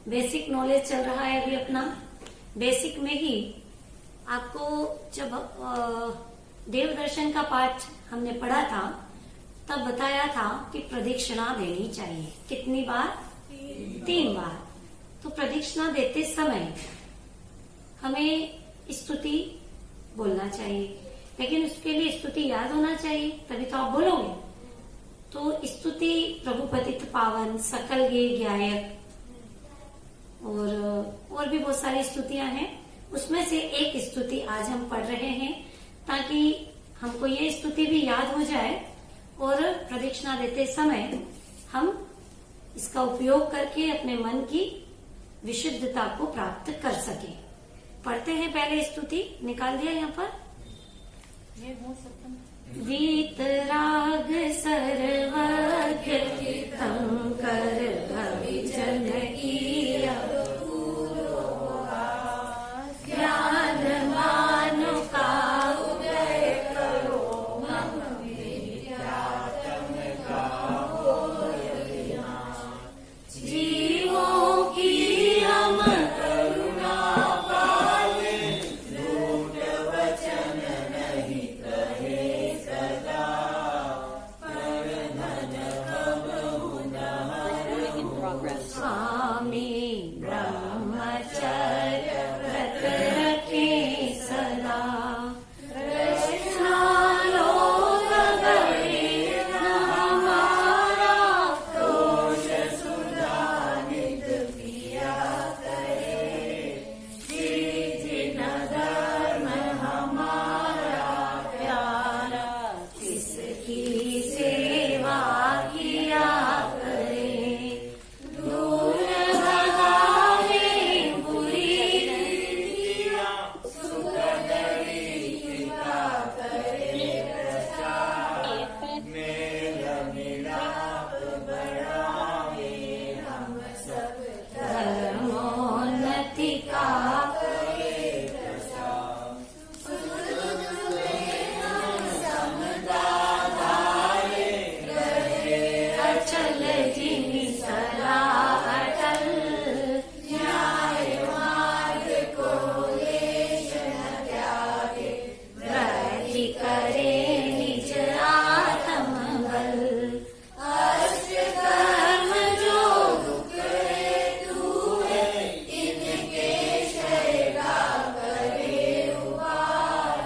Basic knowledge चल रहा है अभी अपना। बेसिक में ही आपको जब देव दर्शन का पाठ हमने पढ़ा था तब बताया था कि प्रदक्षिणा देनी चाहिए। कितनी बार? 3 बार। तो प्रदक्षिणा देते समय हमें स्तुति बोलना चाहिए, लेकिन उसके लिए स्तुति याद होना चाहिए, तभी तो आप बोलोगे। तो स्तुति प्रभु पतित पावन सकल गे गायक और भी बहुत सारी स्तुतियां हैं। उसमें से एक स्तुति आज हम पढ़ रहे हैं ताकि हमको ये स्तुति भी याद हो जाए और प्रदक्षिणा देते समय हम इसका उपयोग करके अपने मन की विशुद्धता को प्राप्त कर सके। पढ़ते हैं पहले स्तुति। निकाल दिया यहाँ पर। वीतराग सर्वज्ञ कर भविजन ईय ज्ञान मानु का उदय करो मम विद्यातम का जीवों की हम करुणा पाले लूट वचन नहीं कहे सदा पर धन स्वामी ब्रह्मचर्य व्रत रखे सदा कृष्णा लोग गए न हमारा दोष सुधानित किया करे जिन धर्म हमारा प्यारा किसकी सेवा किया करे दूर भगावे बुरी रीतियां सुखदरी कृपा करे प्रचार मेल मिलाप बढ़ावे हम सब धर्मोन्नति का करे प्रचार समता धारे रहे अचल जिनि सलाह अटल न्याय मार्ग को लेश न त्यागे व्रति करे निज आत्म बल अष्ट कर्म जो दुख हेतु है इनके शैला करे उपाय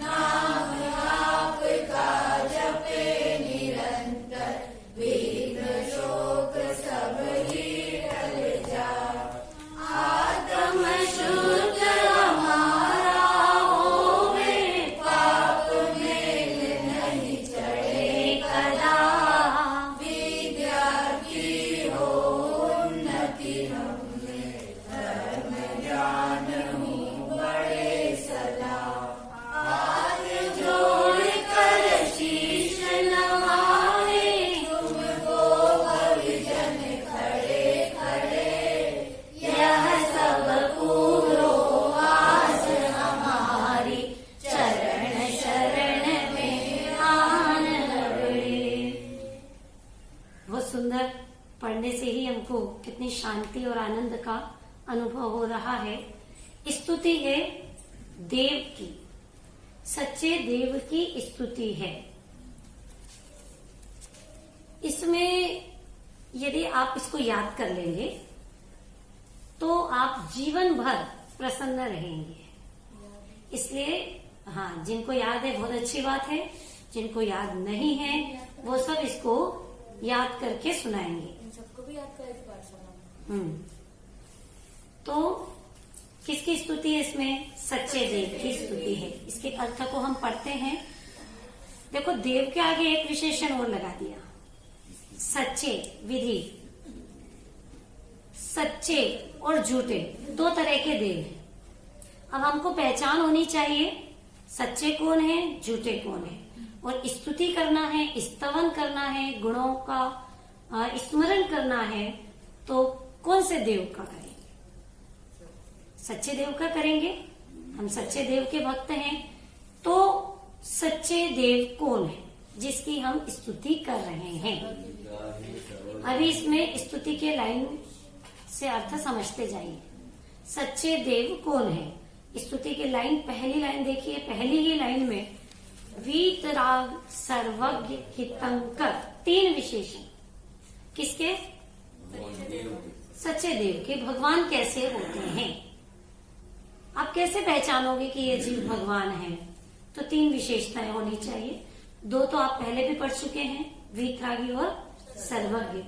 नाम आपका जपे निरंतर विघ्न शोक सब ही टल जाए आत्म शुद्ध हमारा होवे पाप मेल नहीं चढ़े कदा विद्यार्थी हो उन्नति हमें धर्म ज्ञान हूँ बड़े सदा हाथ जोड़ कर शीश नवाए तुमको भविजन खड़े खड़े यह सब पूरो आस हमारी चरण शरण में आन लगे। बहुत सुंदर। पढ़ने से ही हमको कितनी शांति और आनंद का अनुभव हो रहा है। स्तुति है देव की, सच्चे देव की स्तुति है। इसमें यदि आप इसको याद कर लेंगे तो आप जीवन भर प्रसन्न रहेंगे। इसलिए हाँ, जिनको याद है बहुत अच्छी बात है, जिनको याद नहीं है वो सब इसको याद करके सुनाएंगे। सबको भी याद करें तो किसकी स्तुति है इसमें? सच्चे देव की स्तुति है। इसके अर्थ को हम पढ़ते हैं। देखो, देव के आगे एक विशेषण और लगा दिया, सच्चे। विधि सच्चे और झूठे 2 तरह के देव हैं। अब हमको पहचान होनी चाहिए सच्चे कौन है, झूठे कौन है, और स्तुति करना है, स्तवन करना है, गुणों का स्मरण करना है। तो कौन से देव का करेंगे? सच्चे देव का करेंगे। हम सच्चे देव के भक्त हैं। तो सच्चे देव कौन है जिसकी हम स्तुति कर रहे हैं? अभी इसमें स्तुति के लाइन से अर्थ समझते जाइए। सच्चे देव कौन है? स्तुति की लाइन, पहली लाइन देखिए, पहली ही लाइन में वीतराग सर्वज्ञ हितंकर, 3 विशेषण किसके? सच्चे देव के। भगवान कैसे होते हैं? आप कैसे पहचानोगे कि ये जीव भगवान है? तो 3 विशेषताएं होनी चाहिए। 2 तो आप पहले भी पढ़ चुके हैं, वीतरागी और सर्वज्ञ।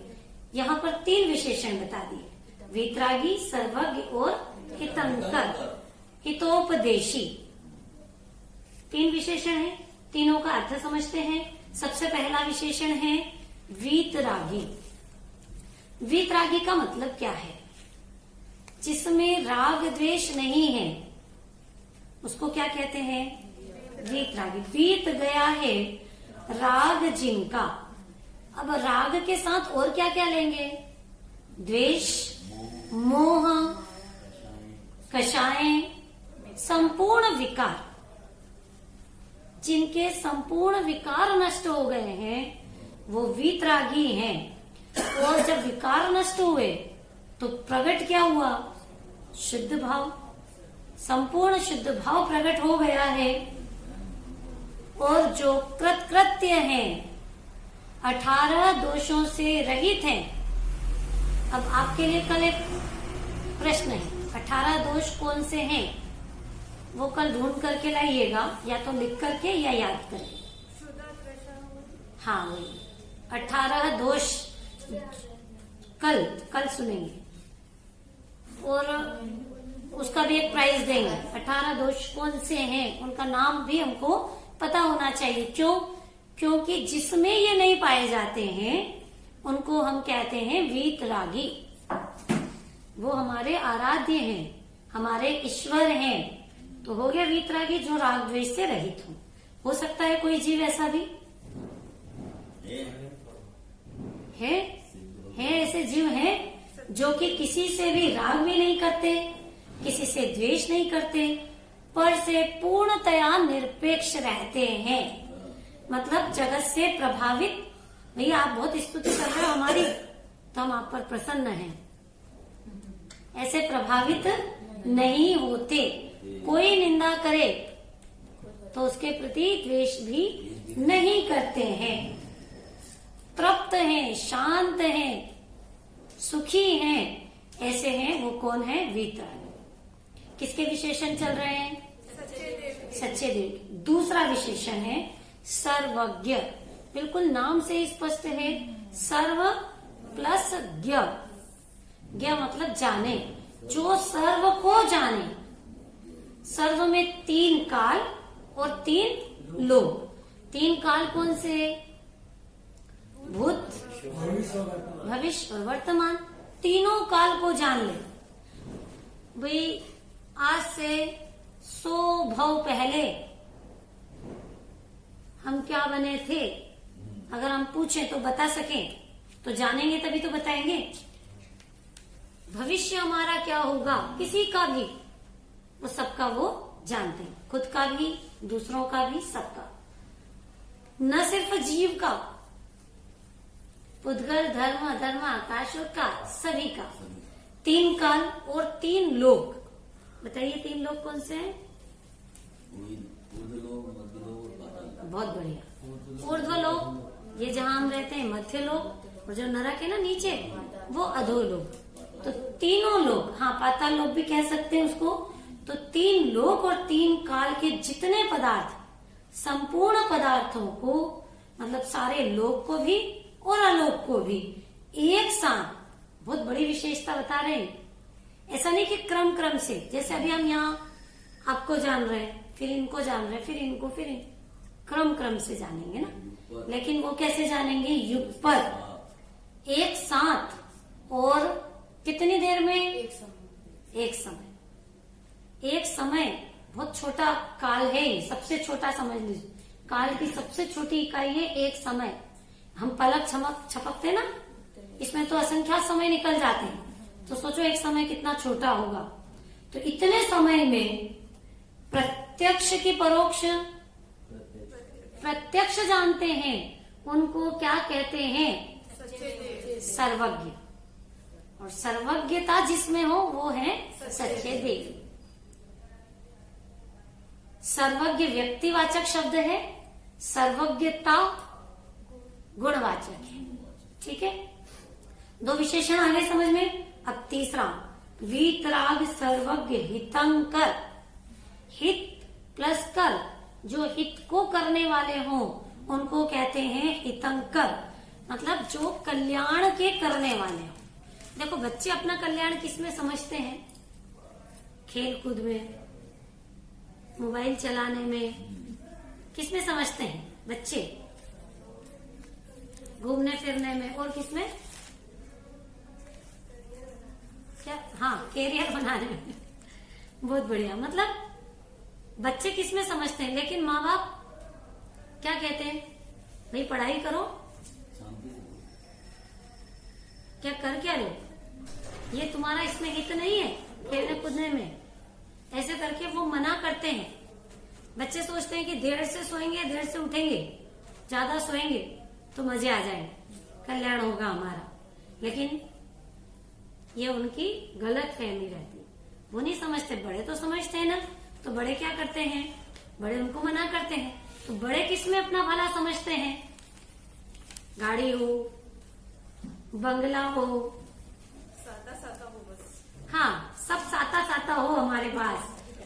यहाँ पर 3 विशेषण बता दिए, वीतरागी, सर्वज्ञ और हितंकर, हितोपदेशी। 3 विशेषण है, तीनों का अर्थ समझते हैं। सबसे पहला विशेषण है वीतरागी। वीतरागी का मतलब क्या है? जिसमें राग द्वेष नहीं है, उसको क्या कहते हैं? वीतरागी। बीत गया है राग जिनका। अब राग के साथ और क्या क्या लेंगे? द्वेष, मोह, कषाय, संपूर्ण विकार। जिनके संपूर्ण विकार नष्ट हो गए हैं वो वीतरागी हैं। और जब विकार नष्ट हुए तो प्रकट क्या हुआ? शुद्ध भाव। संपूर्ण शुद्ध भाव प्रकट हो गया है। और जो कृत्य हैं, 18 दोषों से रहित हैं। अब आपके लिए कल एक प्रश्न है, 18 दोष कौन से हैं? वो कल ढूंढ करके लाइएगा, या तो लिख करके या याद करके। हाँ, वही 18 दोष कल सुनेंगे और उसका भी एक प्राइज देंगे। 18 दोष कौन से हैं, उनका नाम भी हमको पता होना चाहिए। क्यों? क्योंकि जिसमें ये नहीं पाए जाते हैं उनको हम कहते हैं वीतरागी। वो हमारे आराध्य हैं, हमारे ईश्वर हैं। तो हो गया वीतरागी, जो राग द्वेष से रहित हो सकता है कोई जीव ऐसा भी है ऐसे जीव हैं जो कि किसी से भी राग भी नहीं करते, किसी से द्वेष नहीं करते, पर से पूर्णतया निरपेक्ष रहते हैं। मतलब जगत से प्रभावित, भैया आप बहुत स्तुति कर रहे हो हमारी, तो हम आप पर प्रसन्न हैं, ऐसे प्रभावित नहीं होते। कोई निंदा करे तो उसके प्रति द्वेष भी नहीं करते हैं। तृप्त हैं, शांत हैं, सुखी हैं, ऐसे हैं। वो कौन है? वीतरागी। किसके विशेषण चल रहे हैं? सच्चे देव। दूसरा विशेषण है सर्वज्ञ। बिल्कुल नाम से स्पष्ट है, सर्व प्लस ज्ञ। ज्ञ मतलब जाने, जो सर्व को जाने। सर्व में 3 काल और 3 लोक। 3 काल कौन से? भूत, भविष्य और वर्तमान। तीनों काल को जान ले। भाई आज से 100 भव पहले हम क्या बने थे, अगर हम पूछें तो बता सकें तो जानेंगे, तभी तो बताएंगे। भविष्य हमारा क्या होगा, किसी का भी, वो सबका वो जानते हैं, खुद का भी, दूसरों का भी, सबका। न सिर्फ जीव का, पुद्गल, धर्म, अधर्म, आकाश और काल, सभी का। 3 काल और 3 लोक। बताइए 3 लोक कौन से हैं? बहुत बढ़िया। ऊर्ध्व लोक, ये जहां हम रहते हैं, मध्य लोक, और जो नरक है ना नीचे, वो अधोलोक। तो तीनों लोक, हाँ पाताल लोक भी कह सकते हैं उसको। तो 3 लोक और 3 काल के जितने पदार्थ, संपूर्ण पदार्थों को, मतलब सारे लोक को भी और आलोक को भी एक साथ, बहुत बड़ी विशेषता बता रहे हैं। ऐसा नहीं कि क्रम क्रम से, जैसे अभी हम यहाँ आपको जान रहे हैं, फिर इनको जान रहे हैं, फिर इनको, फिर क्रम क्रम से जानेंगे ना। लेकिन वो कैसे जानेंगे? युग पर, एक साथ। और कितनी देर में? एक समय। बहुत छोटा काल है, सबसे छोटा समझ लीजिए। काल की सबसे छोटी इकाई है एक समय। हम पलक छपकते ना, इसमें तो असंख्यात समय निकल जाते हैं। तो सोचो एक समय कितना छोटा होगा। तो इतने समय में प्रत्यक्ष की परोक्ष, प्रत्यक्ष जानते हैं, उनको क्या कहते हैं? सर्वज्ञ। और सर्वज्ञता जिसमें हो वो है सच्चे देव। सर्वज्ञ व्यक्तिवाचक शब्द है, सर्वज्ञता गुणवाचक है। ठीक है, दो विशेषण आ गए समझ में। अब तीसरा, वीतराग सर्वज्ञ हितंकर। हित प्लस कर, जो हित को करने वाले हों उनको कहते हैं हितंकर, मतलब जो कल्याण के करने वाले हों। देखो बच्चे अपना कल्याण किसमें समझते हैं? खेल कूद में, मोबाइल चलाने में, किसमें समझते हैं बच्चे? घूमने फिरने में, और किसमें? क्या? हाँ, कैरियर बनाने में। बहुत बढ़िया। मतलब बच्चे किसमें समझते हैं, लेकिन माँ बाप क्या कहते हैं? भाई पढ़ाई करो, क्या कर क्या लो, ये तुम्हारा इसमें हित नहीं है खेलने कूदने में, ऐसे करके वो मना करते हैं। बच्चे सोचते हैं कि देर से सोएंगे, देर से उठेंगे, ज्यादा सोएंगे तो मजे आ जाएंगे, कल्याण होगा हमारा। लेकिन ये उनकी गलत फहमी रहती है, वो नहीं समझते। बड़े तो समझते हैं ना, तो बड़े क्या करते हैं? बड़े उनको मना करते हैं। तो बड़े किसमें अपना भला समझते हैं? गाड़ी हो, बंगला हो, साता साता हो बस। हाँ, सब साता साता हो हमारे पास,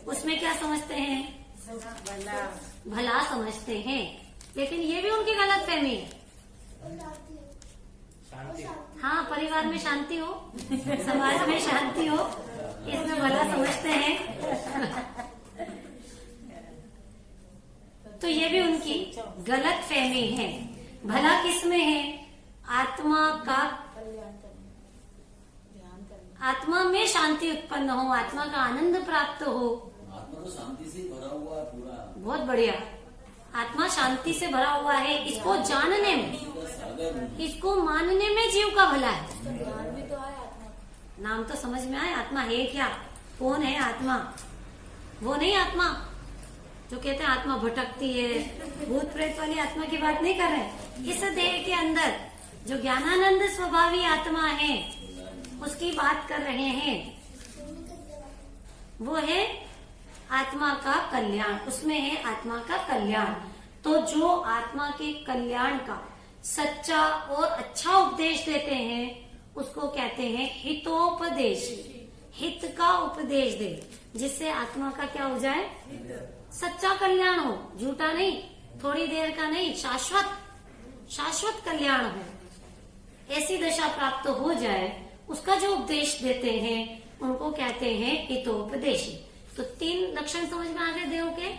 उसमें क्या समझते हैं? भला भला समझते हैं। लेकिन ये भी उनकी गलत फहमी है। हाँ, परिवार में शांति हो, समाज में शांति हो, इसमें भला समझते हैं। तो ये भी उनकी गलत फहमी है। भला किसमें है? आत्मा का, आत्मा में शांति उत्पन्न हो, आत्मा का आनंद प्राप्त हो। आत्मा तो शांति से भरा हुआ है पूरा। बहुत बढ़िया, आत्मा शांति से भरा हुआ है। इसको जानने में, इसको मानने में जीव का भला है। नाम तो समझ में आए, आत्मा है क्या, कौन है आत्मा? वो नहीं आत्मा जो कहते हैं आत्मा भटकती है, भूत प्रेत वाली आत्मा की बात नहीं कर रहे। इस देह के अंदर जो ज्ञानानंद स्वभावी आत्मा है उसकी बात कर रहे हैं। वो है आत्मा का कल्याण, उसमें है आत्मा का कल्याण। तो जो आत्मा के कल्याण का सच्चा और अच्छा उपदेश देते हैं उसको कहते हैं हितोपदेश। हित का उपदेश दे, जिससे आत्मा का क्या हो जाए? सच्चा कल्याण हो, झूठा नहीं, थोड़ी देर का नहीं, शाश्वत कल्याण हो, ऐसी दशा प्राप्त हो जाए, उसका जो उपदेश देते हैं उनको कहते हैं हितोपदेशी। तो 3 लक्षण समझ में आ गए देव के।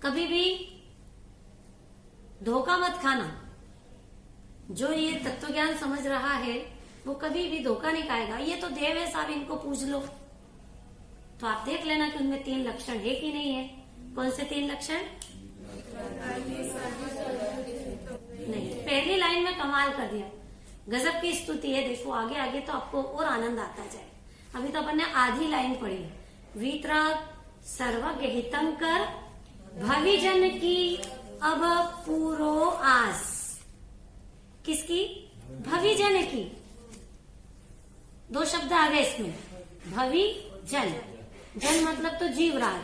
कभी भी धोखा मत खाना। जो ये तत्व ज्ञान समझ रहा है वो कभी भी धोखा नहीं खाएगा। ये तो देव है साहब, इनको पूछ लो, तो आप देख लेना कि उनमें 3 लक्षण है कि नहीं है। कौन से 3 लक्षण? नहीं, पहली लाइन में कमाल कर दिया, गजब की स्तुति है। देखो आगे आगे तो आपको और आनंद आता जाए। अभी तो अपन ने आधी लाइन पढ़ी है। वीतराग सर्वज्ञ हितंकर, भविजन की अब पूरो आस। किसकी? भविजन की। 2 शब्द आ गए इसमें, भवि जन। जन मतलब तो जीवराज,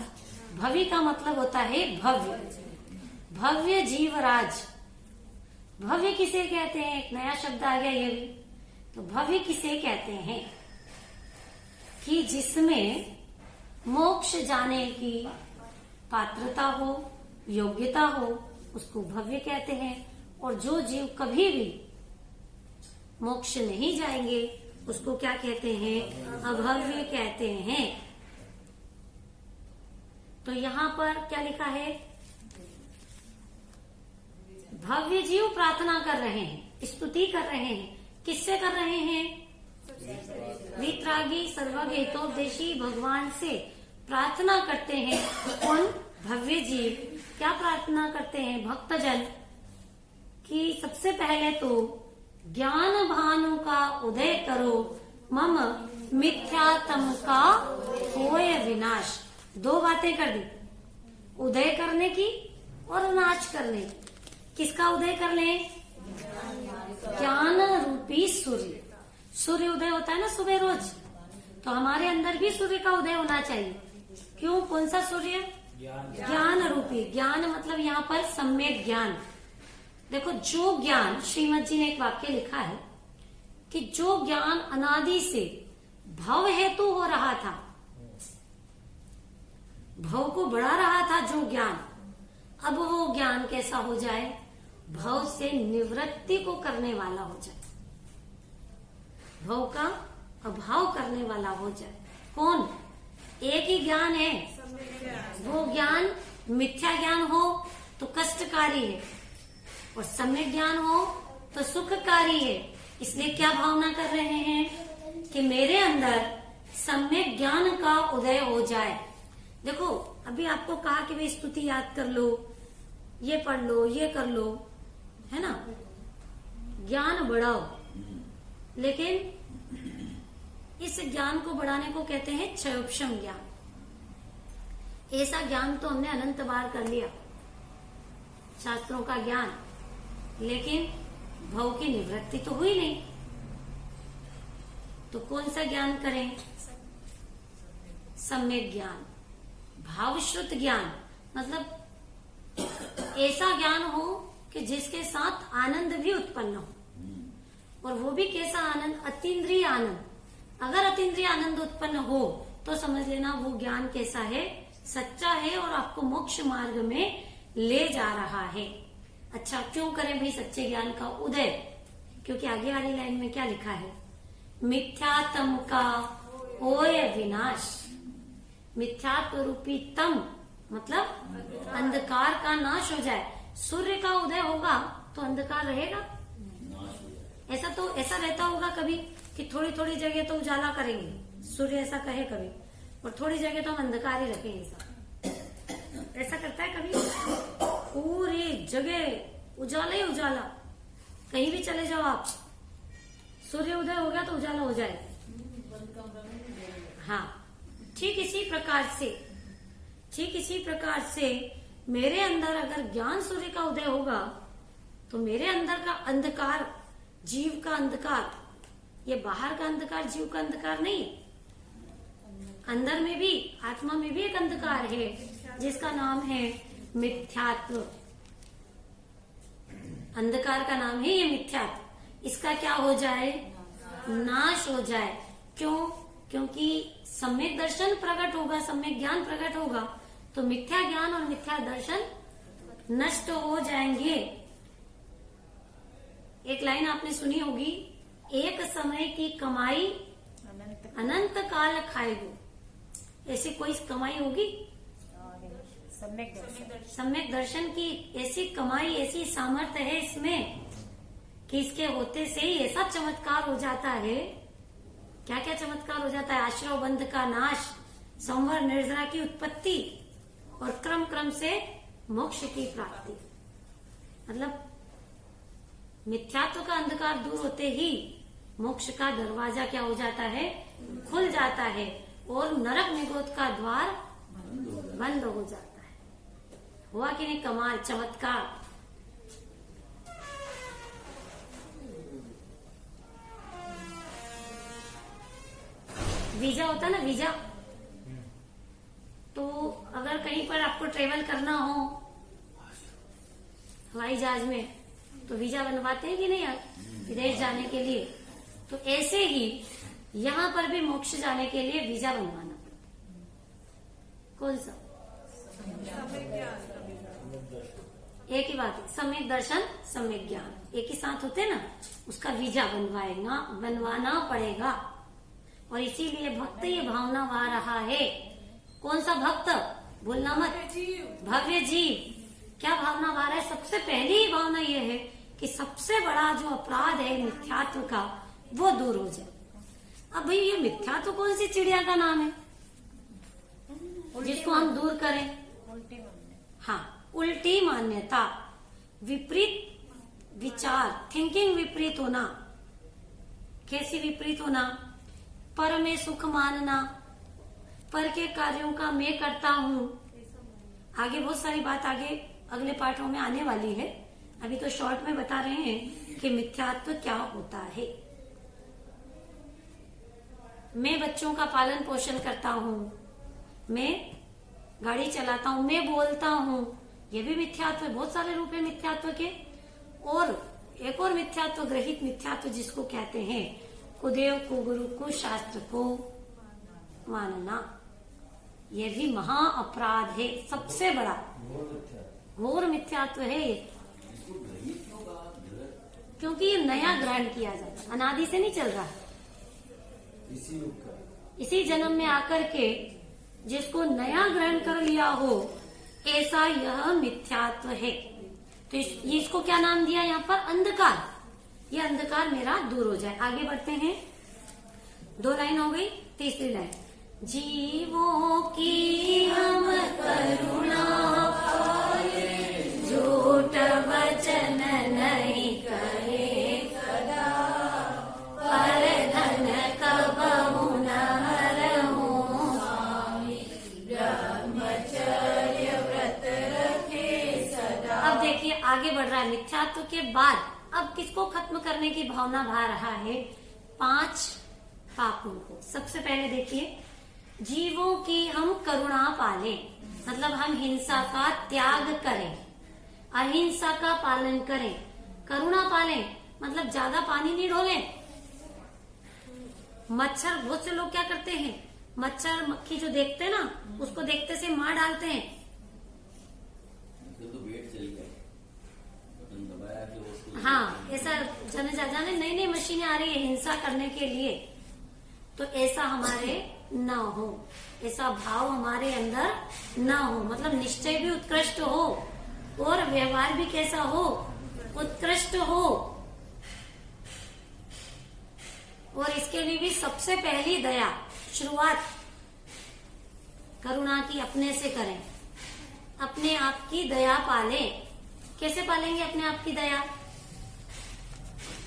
भवि का मतलब होता है भव्य, भव्य जीवराज। भव्य किसे कहते हैं? एक नया शब्द आ गया ये भी। तो भव्य किसे कहते हैं? कि जिसमें मोक्ष जाने की पात्रता हो, योग्यता हो, उसको भव्य कहते हैं। और जो जीव कभी भी मोक्ष नहीं जाएंगे उसको क्या कहते हैं? अभव्य कहते हैं। तो यहाँ पर क्या लिखा है? भव्य जीव प्रार्थना कर रहे हैं, स्तुति कर रहे हैं। किससे कर रहे हैं? वीतरागी सर्वज्ञ हितोपदेशी भगवान से प्रार्थना करते हैं। कौन? भव्य जीव। क्या प्रार्थना करते हैं? भक्तजन कि सबसे पहले तो ज्ञान भानु का उदय करो, मम मिथ्यात्म का होय विनाश। 2 बातें कर दी, उदय करने की और नाश करने की। किसका उदय कर ले? ज्ञान रूपी सूर्य। सूर्य उदय होता है ना सुबह रोज, तो हमारे अंदर भी सूर्य का उदय होना चाहिए। क्यों? कौन सा सूर्य? ज्ञान रूपी। ज्ञान मतलब यहाँ पर सम्यक ज्ञान। देखो, जो ज्ञान, श्रीमद जी ने एक वाक्य लिखा है कि जो ज्ञान अनादि से भव हेतु हो रहा था, भव को बढ़ा रहा था जो ज्ञान, अब वो ज्ञान कैसा हो जाए? भव से निवृत्ति को करने वाला हो जाए, भव का अभाव करने वाला हो जाए। कौन? एक ही ज्ञान है, वो ज्ञान मिथ्या ज्ञान हो तो कष्टकारी है, और सम्यक ज्ञान हो तो सुखकारी है। इसलिए क्या भावना कर रहे हैं कि मेरे अंदर सम्यक ज्ञान का उदय हो जाए। देखो, अभी आपको कहा कि भाई स्तुति याद कर लो, ये पढ़ लो, ये कर लो, है ना, ज्ञान बढ़ाओ। लेकिन इस ज्ञान को बढ़ाने को कहते हैं क्षयोपशम ज्ञान। ऐसा ज्ञान तो हमने अनंत बार कर लिया, शास्त्रों का ज्ञान, लेकिन भव की निवृत्ति तो हुई नहीं। तो कौन सा ज्ञान करें? सम्यक ज्ञान, भावश्रुत ज्ञान, मतलब ऐसा ज्ञान हो कि जिसके साथ आनंद भी उत्पन्न हो, और वो भी कैसा आनंद? अतीन्द्रिय आनंद। अगर अतीन्द्रिय आनंद उत्पन्न हो तो समझ लेना वो ज्ञान कैसा है? सच्चा है, और आपको मोक्ष मार्ग में ले जा रहा है। अच्छा, क्यों करें भाई सच्चे ज्ञान का उदय? क्योंकि आगे वाली लाइन में क्या लिखा है? मिथ्यात्म का होय विनाश। मिथ्यात्व रूपी तम मतलब अंधकार का नाश हो जाए। सूर्य का उदय होगा तो अंधकार रहेगा? ऐसा रहता होगा कभी कि थोड़ी थोड़ी जगह तो उजाला करेंगे, सूर्य ऐसा कहे कभी, और थोड़ी जगह तो हम अंधकार ही रखेंगे। ऐसा करता है कभी? पूरी जगह उजाला ही उजाला, कहीं भी चले जाओ आप, सूर्य उदय हो गया तो उजाला हो जाए। हाँ, ठीक इसी प्रकार से मेरे अंदर अगर ज्ञान सूर्य का उदय होगा तो मेरे अंदर का अंधकार, जीव का अंधकार, ये बाहर का अंधकार जीव का अंधकार नहीं, अंदर में भी, आत्मा में भी एक अंधकार है जिसका नाम है मिथ्यात्व। अंधकार का नाम है ये मिथ्यात्व। इसका क्या हो जाए? नाश हो जाए। क्यों? क्योंकि सम्यक दर्शन प्रकट होगा, सम्यक ज्ञान प्रकट होगा, तो मिथ्या ज्ञान और मिथ्या दर्शन नष्ट हो जाएंगे। एक लाइन आपने सुनी होगी, एक समय की कमाई अनंत काल खाएगो। ऐसी कोई कमाई होगी? सम्यक दर्शन की ऐसी कमाई, ऐसी सामर्थ्य है इसमें कि इसके होते से ही ऐसा चमत्कार हो जाता है। क्या क्या चमत्कार हो जाता है? आश्रव बंध का नाश, संवर निर्जरा की उत्पत्ति, और क्रम क्रम से मोक्ष की प्राप्ति। मतलब मिथ्यात्व का अंधकार दूर होते ही मोक्ष का दरवाजा क्या हो जाता है? खुल जाता है, और नरक निगोद का द्वार बंद हो जाता है। हुआ कि नहीं कमाल, चमत्कार? वीजा होता ना, वीजा, तो अगर कहीं पर आपको ट्रेवल करना हो हवाई जहाज में, तो वीजा बनवाते हैं कि नहीं यार, विदेश जाने के लिए? तो ऐसे ही यहाँ पर भी मोक्ष जाने के लिए वीजा बनवाना पड़ता। कौन सा? एक ही बात है, सम्यक दर्शन, सम्यक ज्ञान एक ही साथ होते ना, उसका वीजा बनवाना पड़ेगा। और इसीलिए भक्त ये भावना गा रहा है। कौन सा भक्त? भूलना मत, भव्य जीव। क्या भावना गा रहा है? सबसे पहली ही भावना यह है कि सबसे बड़ा जो अपराध है मिथ्यात्व का, वो दूर हो जाए। अब भाई ये मिथ्यात्व कौन सी चिड़िया का नाम है जिसको हम दूर करें? हाँ, उल्टी मान्यता, विपरीत विचार, थिंकिंग विपरीत होना। कैसी विपरीत होना? पर में सुख मानना, पर के कार्यों का मैं करता हूँ। आगे बहुत सारी बात आगे अगले पाठों में आने वाली है, अभी तो शॉर्ट में बता रहे हैं कि मिथ्यात्व क्या होता है। मैं बच्चों का पालन पोषण करता हूँ, मैं गाड़ी चलाता हूँ, मैं बोलता हूँ, ये भी मिथ्यात्व है। बहुत सारे रूप है मिथ्यात्व के। और एक और मिथ्यात्व, ग्रहित मिथ्यात्व जिसको कहते हैं, कुदेव कुगुरु कुशास्त्र को मानना, ये भी महा अपराध है, सबसे बड़ा घोर मिथ्यात्व है ये। इसको ग्रहित क्यों कहा? ग्रह क्योंकि ये नया ग्रहण किया जाता है, अनादि से नहीं चल रहा। इसी युग का इसी जन्म में आकर के जिसको नया ग्रहण कर लिया हो, ऐसा यह मिथ्यात्व है। तो ये इसको क्या नाम दिया यहाँ पर? अंधकार। ये अंधकार मेरा दूर हो जाए। आगे बढ़ते हैं, 2 लाइन हो गई, तीसरी लाइन। जीवों की हम करुणा पाले, झूठ वचन नहीं कहे सदा, पर धन कबहु न हरहु, स्वामी ब्रह्मचर्य व्रत रखे सदा। अब देखिए आगे बढ़ रहा है। मिथ्यात्व के बाद अब किसको खत्म करने की भावना भा रहा है? 5 पापों को। सबसे पहले देखिए, जीवों की हम करुणा पालें, मतलब हम हिंसा का त्याग करें, अहिंसा का पालन करें। करुणा पालें मतलब ज्यादा पानी नहीं ढोलें। मच्छर, बहुत से लोग क्या करते हैं, मच्छर मक्खी जो देखते हैं ना, उसको देखते से मार डालते हैं। तो वेट चल गया, बटन दबाया कि उसको। हाँ, ऐसा जाने नई नई मशीनें आ रही है हिंसा करने के लिए। तो ऐसा हमारे न हो, ऐसा भाव हमारे अंदर न हो, मतलब निश्चय भी उत्कृष्ट हो और व्यवहार भी कैसा हो? उत्कृष्ट हो। और इसके लिए भी सबसे पहली दया, शुरुआत करुणा की अपने से करें। अपने आप की दया पालें। कैसे पालेंगे अपने आप की दया?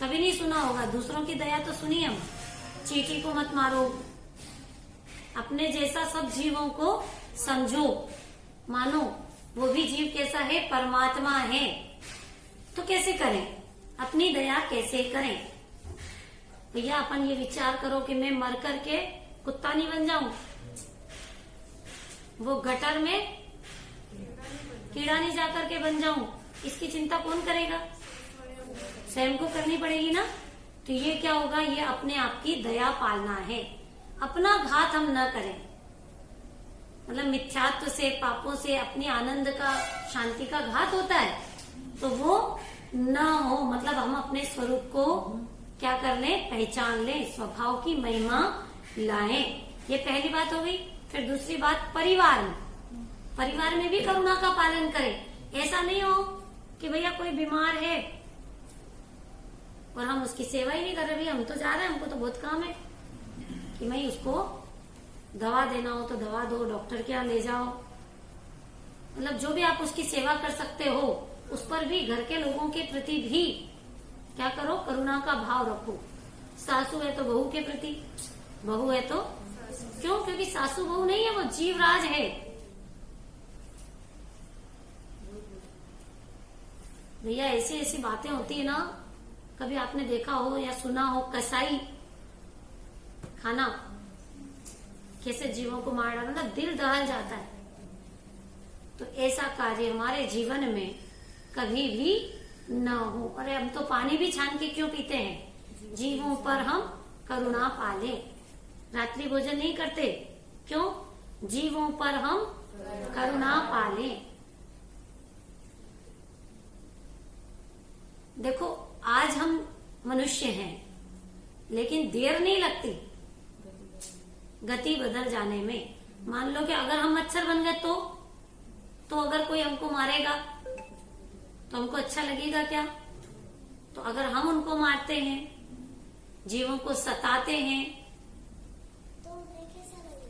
कभी नहीं सुना होगा, दूसरों की दया तो सुनिए हम। चींटी को मत मारो, अपने जैसा सब जीवों को समझो, मानो वो भी जीव कैसा है? परमात्मा है। तो कैसे करें? अपनी दया कैसे करें? भैया अपन ये विचार करो कि मैं मर करके कुत्ता नहीं बन जाऊं, वो गटर में कीड़ा नहीं जाकर के बन जाऊं, इसकी चिंता कौन करेगा? स्वयं को करनी पड़ेगी ना। तो ये क्या होगा? ये अपने आप की दया पालना है। अपना घात हम न करें, मतलब मिथ्यात्व से, पापों से अपनी आनंद का, शांति का घात होता है, तो वो न हो। मतलब हम अपने स्वरूप को क्या कर लें? पहचान लें, स्वभाव की महिमा लाएं। ये पहली बात हो गई। फिर दूसरी बात, परिवार में, परिवार में भी करुणा का पालन करें। ऐसा नहीं हो कि भैया कोई बीमार है और हम उसकी सेवा ही नहीं कर रहे, भैया हम तो जा रहे हैं, हमको तो बहुत काम है, कि भाई उसको दवा देना हो तो दवा दो, डॉक्टर के यहाँ ले जाओ। मतलब जो भी आप उसकी सेवा कर सकते हो, उस पर भी घर के लोगों के प्रति भी क्या करो? करुणा का भाव रखो। सासू है तो बहू के प्रति, बहू है तो क्यों? क्योंकि सासू बहू नहीं है, वो जीवराज है। भैया ऐसी ऐसी बातें होती है ना, कभी आपने देखा हो या सुना हो, कसाई खाना कैसे जीवों को मार डाला, मतलब दिल दहल जाता है। तो ऐसा कार्य हमारे जीवन में कभी भी न हो। अरे हम तो पानी भी छान के क्यों पीते हैं? जीवों पर हम करुणा पालें। रात्रि भोजन नहीं करते, क्यों? जीवों पर हम करुणा पालें। देखो आज हम मनुष्य हैं, लेकिन देर नहीं लगती गति बदल जाने में। मान लो कि अगर हम मच्छर बन गए तो अगर कोई हमको मारेगा तो हमको अच्छा लगेगा क्या? तो अगर हम उनको मारते हैं, जीवों को सताते हैं,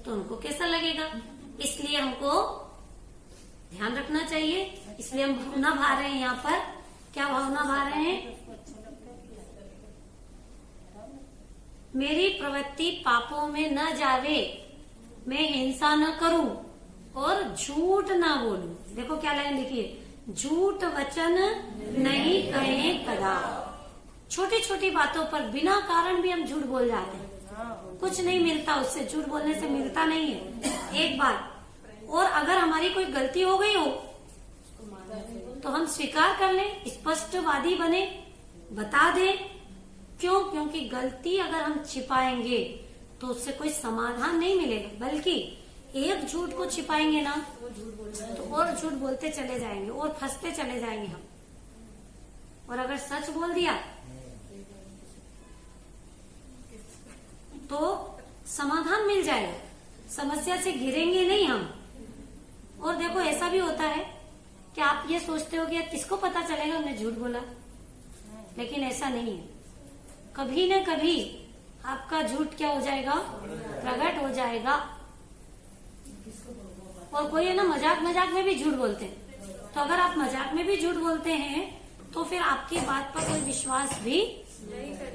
तो उनको कैसा लगेगा? इसलिए हमको ध्यान रखना चाहिए। इसलिए हम भावना भा रहे हैं। यहाँ पर क्या भावना भा रहे हैं? मेरी प्रवृत्ति पापों में न जावे, मैं हिंसा न करूं और झूठ ना बोलूं। देखो क्या लाइन लिखिए, झूठ वचन नहीं कहें कदा। छोटी छोटी बातों पर बिना कारण भी हम झूठ बोल जाते हैं। कुछ नहीं मिलता उससे, झूठ बोलने से मिलता नहीं है एक बार। और अगर हमारी कोई गलती हो गई हो तो हम स्वीकार कर लें, स्पष्टवादी बने, बता दें। क्यों? क्योंकि गलती अगर हम छिपाएंगे तो उससे कोई समाधान नहीं मिलेगा, बल्कि एक झूठ को छिपाएंगे ना तो और झूठ बोलते चले जाएंगे और फंसते चले जाएंगे हम। और अगर सच बोल दिया तो समाधान मिल जाएगा, समस्या से घिरेंगे नहीं हम। और देखो ऐसा भी होता है कि आप ये सोचते हो कि यार किसको पता चलेगा हमने झूठ बोला, लेकिन ऐसा नहीं है। कभी न कभी आपका झूठ क्या हो जाएगा, प्रकट हो जाएगा। और कोई है ना मजाक मजाक में भी झूठ बोलते हैं, तो अगर आप मजाक में भी झूठ बोलते हैं तो फिर आपकी बात पर कोई विश्वास भी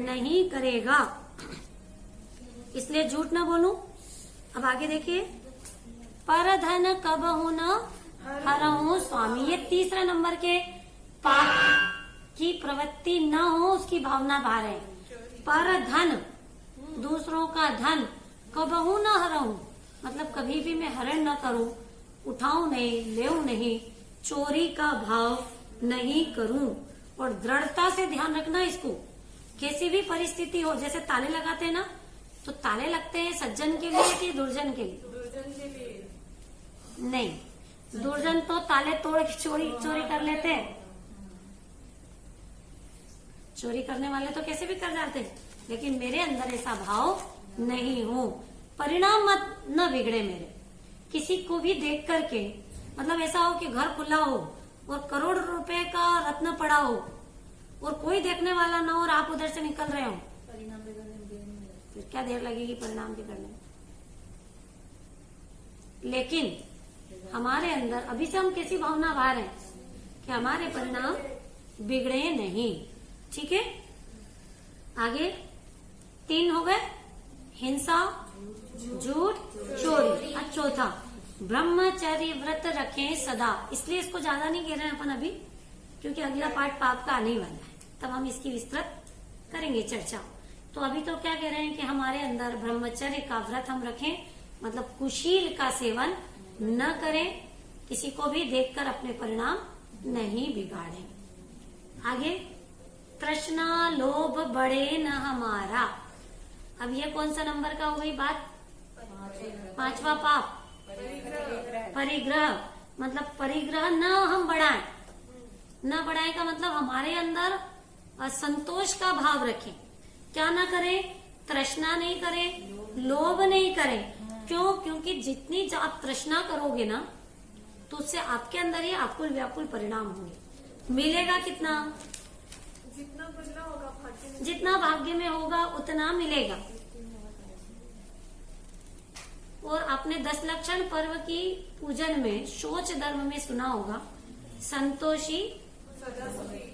नहीं करेगा। इसलिए झूठ ना बोलूं। अब आगे देखिए, पर धन कबहु न हरहु स्वामी, ये तीसरा नंबर के पाप की प्रवृत्ति न हो उसकी भावना बाहर है। पर धन, दूसरों का धन, कबहु न हरहु, मतलब कभी भी मैं हरण न करूं, उठाऊं नहीं, लेऊं नहीं, चोरी का भाव नहीं करूं। और दृढ़ता से ध्यान रखना इसको, कैसी भी परिस्थिति हो। जैसे ताले लगाते हैं ना, तो ताले लगते हैं सज्जन के लिए कि दुर्जन के लिए? दुर्जन के लिए। नहीं, दुर्जन तो ताले तोड़ के चोरी कर लेते हैं। चोरी करने वाले तो कैसे भी कर जाते हैं, लेकिन मेरे अंदर ऐसा भाव नहीं हो। परिणाम मत न बिगड़े मेरे। किसी को भी देख करके, मतलब ऐसा हो कि घर खुला हो और करोड़ रुपए का रत्न पड़ा हो और कोई देखने वाला ना हो और आप उधर से निकल रहे हो, फिर क्या देर लगेगी परिणाम बिगड़ने में। लेकिन हमारे अंदर अभी से हम कैसी भावना बाहर है कि हमारे परिणाम बिगड़े नहीं। ठीक है, आगे 3 हो गए, हिंसा, झूठ, चोरी। और चौथा, ब्रह्मचर्य व्रत रखें सदा। इसलिए इसको ज्यादा नहीं कह रहे हैं अपन अभी, क्योंकि अगला पार्ट पाप का आने ही वाला है, तब हम इसकी विस्तृत करेंगे चर्चा। तो अभी तो क्या कह रहे हैं कि हमारे अंदर ब्रह्मचर्य का व्रत हम रखें, मतलब कुशील का सेवन न करें, किसी को भी देखकर अपने परिणाम नहीं बिगाड़ें। आगे, तृष्णा लोभ बढ़े न हमारा। अब ये कौन सा नंबर का हो गई बात? 5वां पाप, परिग्रह। मतलब परिग्रह न हम बढ़ाएं। न बढ़ाए का मतलब हमारे अंदर संतोष का भाव रखें। क्या ना करें? तृष्णा नहीं करें, लोभ नहीं करें। क्यों? क्योंकि जितनी आप तृष्णा करोगे ना, तो उससे आपके अंदर ही आकुल व्याकुल परिणाम होंगे। मिलेगा कितना? जितना बदला होगा भाग्य में, जितना भाग्य में होगा उतना मिलेगा। और आपने 10 लक्षण पर्व की पूजन में शौच धर्म में सुना होगा, संतोषी सदा सुखी,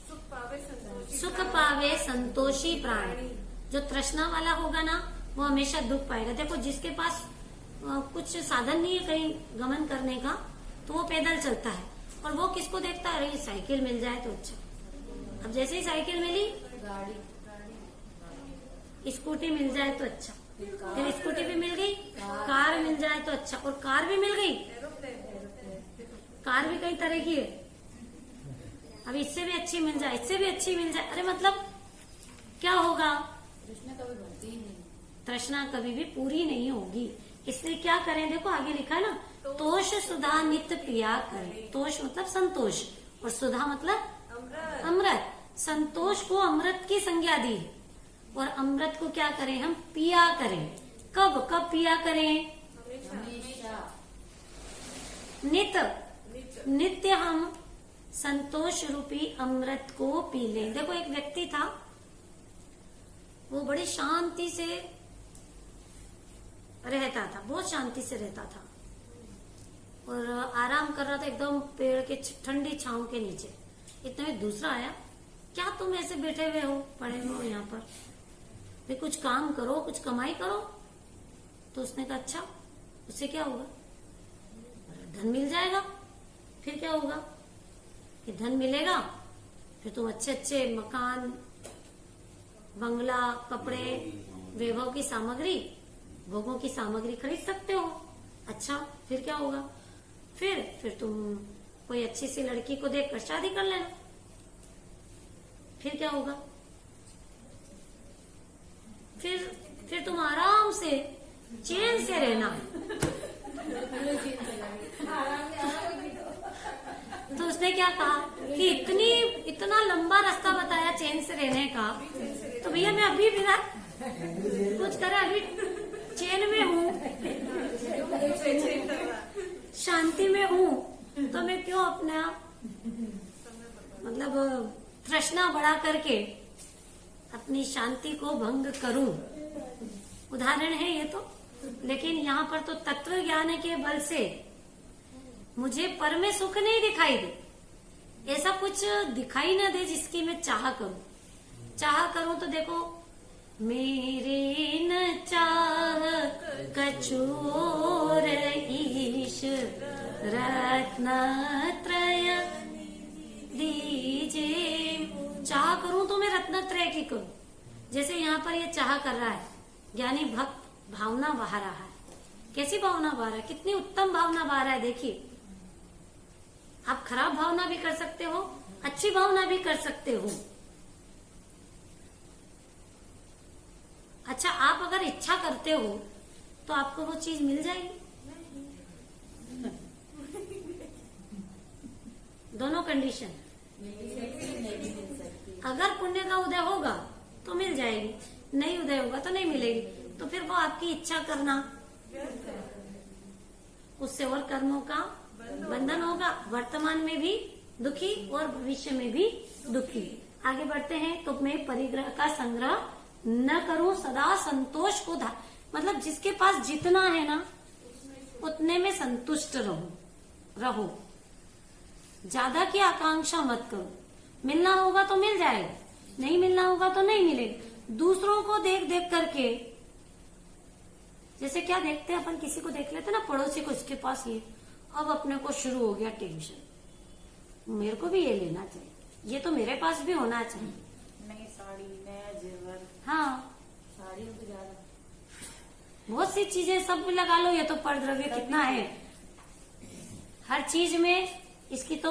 सुख पावे संतोषी, सुख पावे संतोषी प्राणी। जो तृष्णा वाला होगा ना, वो हमेशा दुख पाएगा। देखो, जिसके पास कुछ साधन नहीं है कहीं गमन करने का, तो वो पैदल चलता है। और वो किसको देखता है? अरे साइकिल मिल जाए तो अच्छा। अब जैसे ही साइकिल मिली, स्कूटी मिल जाए तो अच्छा, फिर स्कूटी भी मिल गई, कार मिल जाए तो अच्छा, और कार भी मिल गई। कार भी कई तरह की है, अब इससे भी अच्छी मिल जाए, इससे भी अच्छी मिल जाए। अरे मतलब क्या होगा? तृष्णा कभी भी पूरी नहीं होगी। इसलिए क्या करें? देखो आगे लिखा है ना, तोष सुधा नित्य पिया करें। तोष मतलब संतोष, और सुधा मतलब अमृत। संतोष को अमृत की संज्ञा दी है, और अमृत को क्या करें? हम पिया करें। कब कब पिया करें? नित्य हम संतोष रूपी अमृत को पी लें। देखो, एक व्यक्ति था, वो बड़ी शांति से रहता था, बहुत शांति से रहता था, और आराम कर रहा था एकदम पेड़ के ठंडी छांव के नीचे। इतने में दूसरा आया, क्या तुम ऐसे बैठे हुए हो, पड़े हुए हो यहाँ पर, भी कुछ काम करो, कुछ कमाई करो। तो उसने कहा अच्छा, उससे क्या होगा? धन मिल जाएगा। फिर क्या होगा? कि धन मिलेगा, फिर तुम अच्छे अच्छे मकान, बंगला, कपड़े वैभव की सामग्री, भोगों की सामग्री खरीद सकते हो। अच्छा, फिर क्या होगा? फिर तुम कोई अच्छी सी लड़की को देखकर शादी कर लेना। फिर क्या होगा? फिर तुम आराम से चैन से रहना। तो उसने क्या कहा कि इतना लंबा रास्ता बताया चैन से रहने का, तो भैया मैं अभी बिना कुछ करे अभी चैन में हूँ, शांति में हूँ, तो मैं क्यों अपना मतलब तृष्णा बढ़ा करके अपनी शांति को भंग करूं। उदाहरण है ये तो, लेकिन यहाँ पर तो तत्व ज्ञान के बल से मुझे पर में सुख नहीं दिखाई दे, ऐसा कुछ दिखाई ना दे जिसकी मैं चाह करूं तो देखो, मेरे न चाह कछोर ईश रत्नत्रय दीजे। चाह करूं तो मैं रत्नत्रय की करूं। जैसे यहाँ पर ये चाह कर रहा है, ज्ञानी भक्त भावना बहा रहा है। कैसी भावना बहा रहा है? कितनी उत्तम भावना बहा रहा है। देखिए, आप खराब भावना भी कर सकते हो, अच्छी भावना भी कर सकते हो। अच्छा, आप अगर इच्छा करते हो तो आपको वो चीज मिल जाएगी। दोनों कंडीशन, अगर पुण्य का उदय होगा तो मिल जाएगी, नहीं उदय होगा तो नहीं मिलेगी। तो फिर वो आपकी इच्छा करना, उससे और कर्मों का बंधन होगा, वर्तमान में भी दुखी और भविष्य में भी दुखी। आगे बढ़ते हैं। तो मैं परिग्रह का संग्रह न करूं, सदा संतोष को मतलब जिसके पास जितना है ना उतने में संतुष्ट रहो, ज्यादा की आकांक्षा मत करो। मिलना होगा तो मिल जाएगा, नहीं मिलना होगा तो नहीं मिलेगा। दूसरों को देख करके, जैसे क्या देखते हैं अपन, किसी को देख लेते ना पड़ोसी को, इसके पास ये, अब अपने को शुरू हो गया टेंशन, मेरे को भी ये लेना चाहिए, ये तो मेरे पास भी होना चाहिए। नई साड़ी, नया जेवर, हाँ, साड़ी तो ज्यादा, बहुत सी चीजें सब लगा लो। ये तो पर द्रव्य कितना है, हर चीज में इसकी तो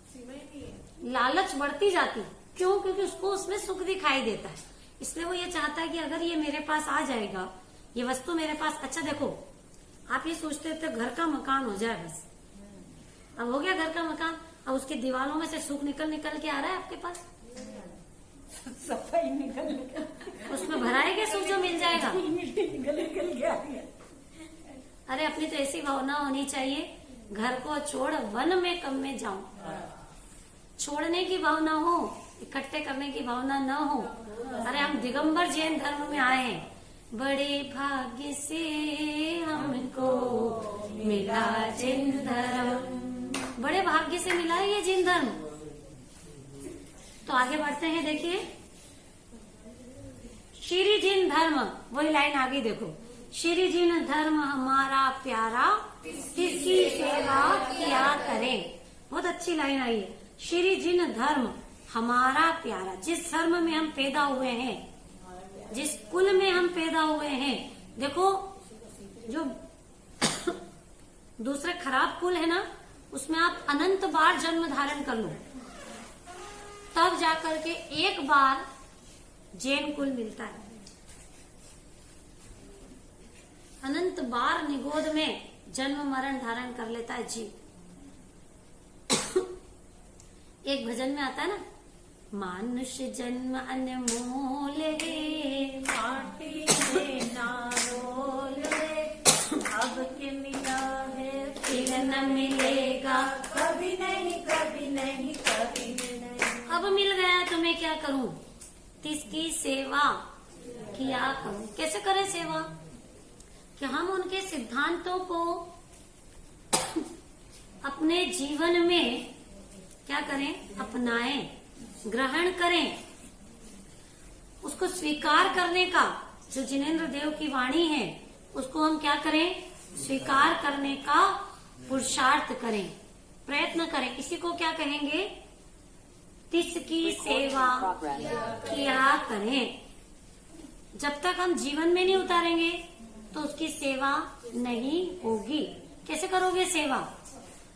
सीमा ही नहीं है। लालच बढ़ती जाती। क्यों? क्योंकि उसको उसमें सुख दिखाई देता है, इसलिए वो ये चाहता है कि अगर ये मेरे पास आ जाएगा, ये वस्तु मेरे पास। अच्छा देखो, आप ये सोचते थे घर का मकान हो जाए बस, अब हो गया घर का मकान, अब उसकी दीवारों में से सुख निकल के आ रहा है आपके पास, सफाई निकल उसमें भराएगा सुख जो मिल जाएगा। निकल गया। अरे अपनी तो ऐसी भावना होनी चाहिए, घर को छोड़ वन में कम में जाऊं, छोड़ने की भावना हो, इकट्ठे करने की भावना न हो। अरे हम दिगंबर जैन धर्म में आए हैं, बड़े भाग्य से हमको मिला जैन धर्म, बड़े भाग्य से मिला है ये जैन धर्म। तो आगे बढ़ते हैं। देखिए, श्री जैन धर्म, वही लाइन आगे देखो, श्री जैन धर्म हमारा प्यारा, किसकी सेवा किया करें। बहुत अच्छी लाइन आई है, श्री जैन धर्म हमारा प्यारा। जिस धर्म में हम पैदा हुए हैं, जिस कुल में हम पैदा हुए हैं, देखो जो दूसरे खराब कुल है ना, उसमें आप अनंत बार जन्म धारण कर लो, तब जाकर के एक बार जैन कुल मिलता है। अनंत बार निगोद में जन्म मरण धारण कर लेता है जीव। एक भजन में आता है ना, मानुष जन्म अनमोल है, माटी में नारोल है, अब के मिला है फिर न मिलेगा, कभी नहीं, कभी नहीं, कभी नहीं। अब मिल गया तो मैं क्या करूं? किसकी सेवा किया करूं। कैसे करें सेवा? कि हम उनके सिद्धांतों को अपने जीवन में क्या करें? अपनाएं, ग्रहण करें, उसको स्वीकार करने का, जो जिनेंद्र देव की वाणी है उसको हम क्या करें? स्वीकार करने का पुरुषार्थ करें, प्रयत्न करें। इसी को क्या कहेंगे? तिसकी सेवा किया करें। जब तक हम जीवन में नहीं उतारेंगे तो उसकी सेवा नहीं होगी। कैसे करोगे सेवा?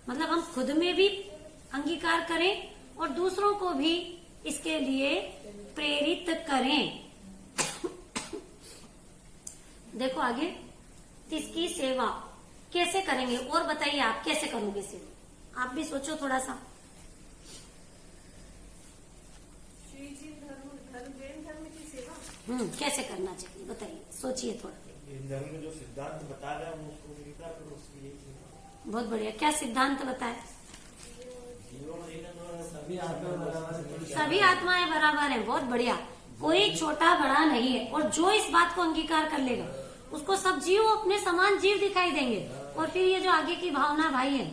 मतलब हम खुद में भी अंगीकार करें और दूसरों को भी इसके लिए प्रेरित करें। देखो आगे, इसकी सेवा कैसे करेंगे और बताइए, आप कैसे करोगे सेवा? आप भी सोचो थोड़ा सा। श्री जी जैन धर्म की सेवा कैसे करना चाहिए बताइए, सोचिए थोड़ा। धर्म में जो सिद्धांत बता रहे हैं उसको स्वीकार करो, उसकी यही सेवा। बहुत बढ़िया। क्या सिद्धांत बताए? सभी आत्माएं बराबर हैं। बहुत बढ़िया। कोई छोटा बड़ा नहीं है, और जो इस बात को अंगीकार कर लेगा उसको सब जीव अपने समान जीव दिखाई देंगे। और फिर ये जो आगे की भावना भाई है,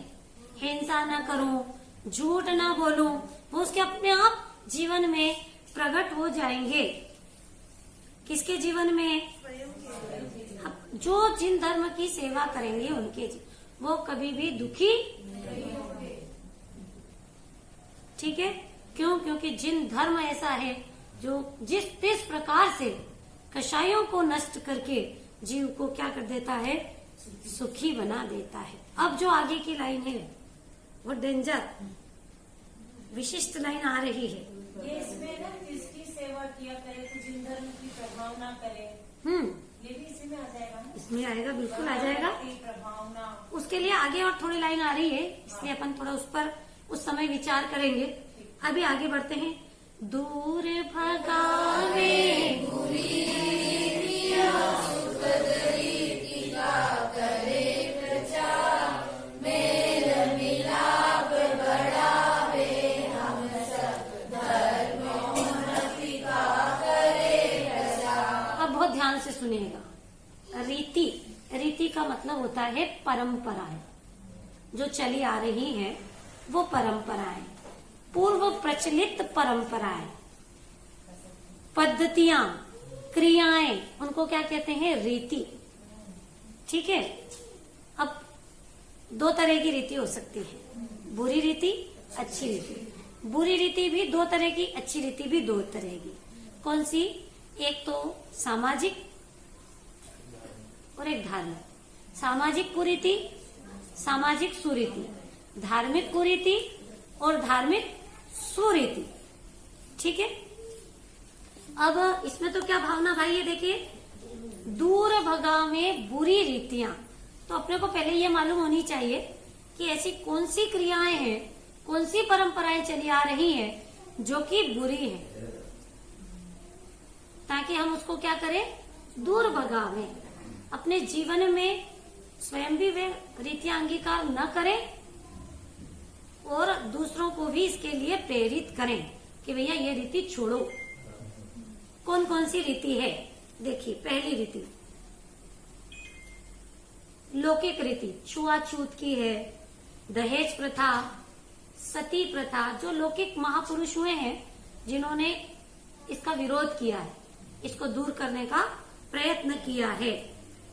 हिंसा ना करूं, झूठ ना बोलूं, वो उसके अपने आप जीवन में प्रकट हो जाएंगे। किसके जीवन में? जो जिन धर्म की सेवा करेंगे उनके वो कभी भी दुखी, ठीक है? क्यों? क्योंकि जिन धर्म ऐसा है जो जिस प्रकार से कषायों को नष्ट करके जीव को क्या कर देता है? सुखी बना देता है। अब जो आगे की लाइन है वो डेंजर विशिष्ट लाइन आ रही है। ये इसमें ना किसकी सेवा किया करे तो जिन धर्म की प्रभाव ना करे, ये भी इसी में आ जाएगा ना? इसमें आएगा, बिल्कुल आ जाएगा। प्रभाव ना, उसके लिए आगे और थोड़ी लाइन आ रही है, इसलिए अपन थोड़ा उस पर उस समय विचार करेंगे। अभी आगे बढ़ते हैं। दूर भगावे बुरी ध्यान से सुनिएगा। रीति का मतलब होता है परंपराएं, जो चली आ रही है वो परंपराएं, पूर्व प्रचलित परंपराएं, पद्धतियां, क्रियाएं, उनको क्या कहते हैं? रीति। ठीक है। अब दो तरह की रीति हो सकती है, बुरी रीति, अच्छी रीति। बुरी रीति भी दो तरह की, अच्छी रीति भी दो तरह की। कौन सी? एक तो सामाजिक और एक धार्मिक। सामाजिक कुरीति, सामाजिक सुरीति, धार्मिक कुरीति और धार्मिक सुरीति। ठीक है। अब इसमें तो क्या भावना भाई है, देखिए, दूर भगावे बुरी रीतियां। तो अपने को पहले ये मालूम होनी चाहिए कि ऐसी कौन सी क्रियाएं हैं, कौन सी परंपराएं चली आ रही हैं जो कि बुरी है, ताकि हम उसको क्या करें? दूर भगावे। अपने जीवन में स्वयं भी वे रीतियां अंगीकार न करें और दूसरों को भी इसके लिए प्रेरित करें कि भैया ये रीति छोड़ो। कौन कौन सी रीति है? देखिए, पहली रीति लौकिक रीति, छुआछूत की है, दहेज प्रथा, सती प्रथा। जो लौकिक महापुरुष हुए हैं जिन्होंने इसका विरोध किया है, इसको दूर करने का प्रयत्न किया है।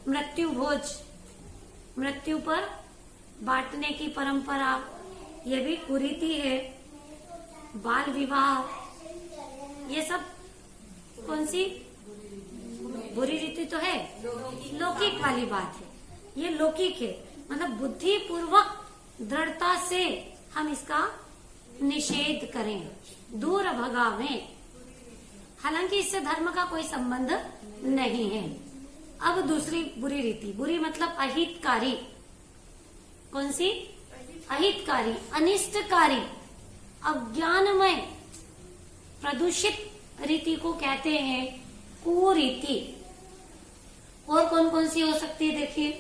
मृत्यु भोज, मृत्यु पर बांटने की परंपरा, ये भी कुरीति है। बाल विवाह, ये सब कौन सी बुरी रीति तो है? लौकिक वाली बात है, ये लौकिक है। मतलब बुद्धि पूर्वक दृढ़ता से हम इसका निषेध करें, दूर भगावें। हालांकि इससे धर्म का कोई संबंध नहीं है। अब दूसरी बुरी रीति, बुरी मतलब अहितकारी। कौन सी? अहितकारी, अनिष्टकारी, अज्ञानमय, प्रदूषित रीति को कहते हैं कुरीति। और कौन कौन सी हो सकती है? देखिए,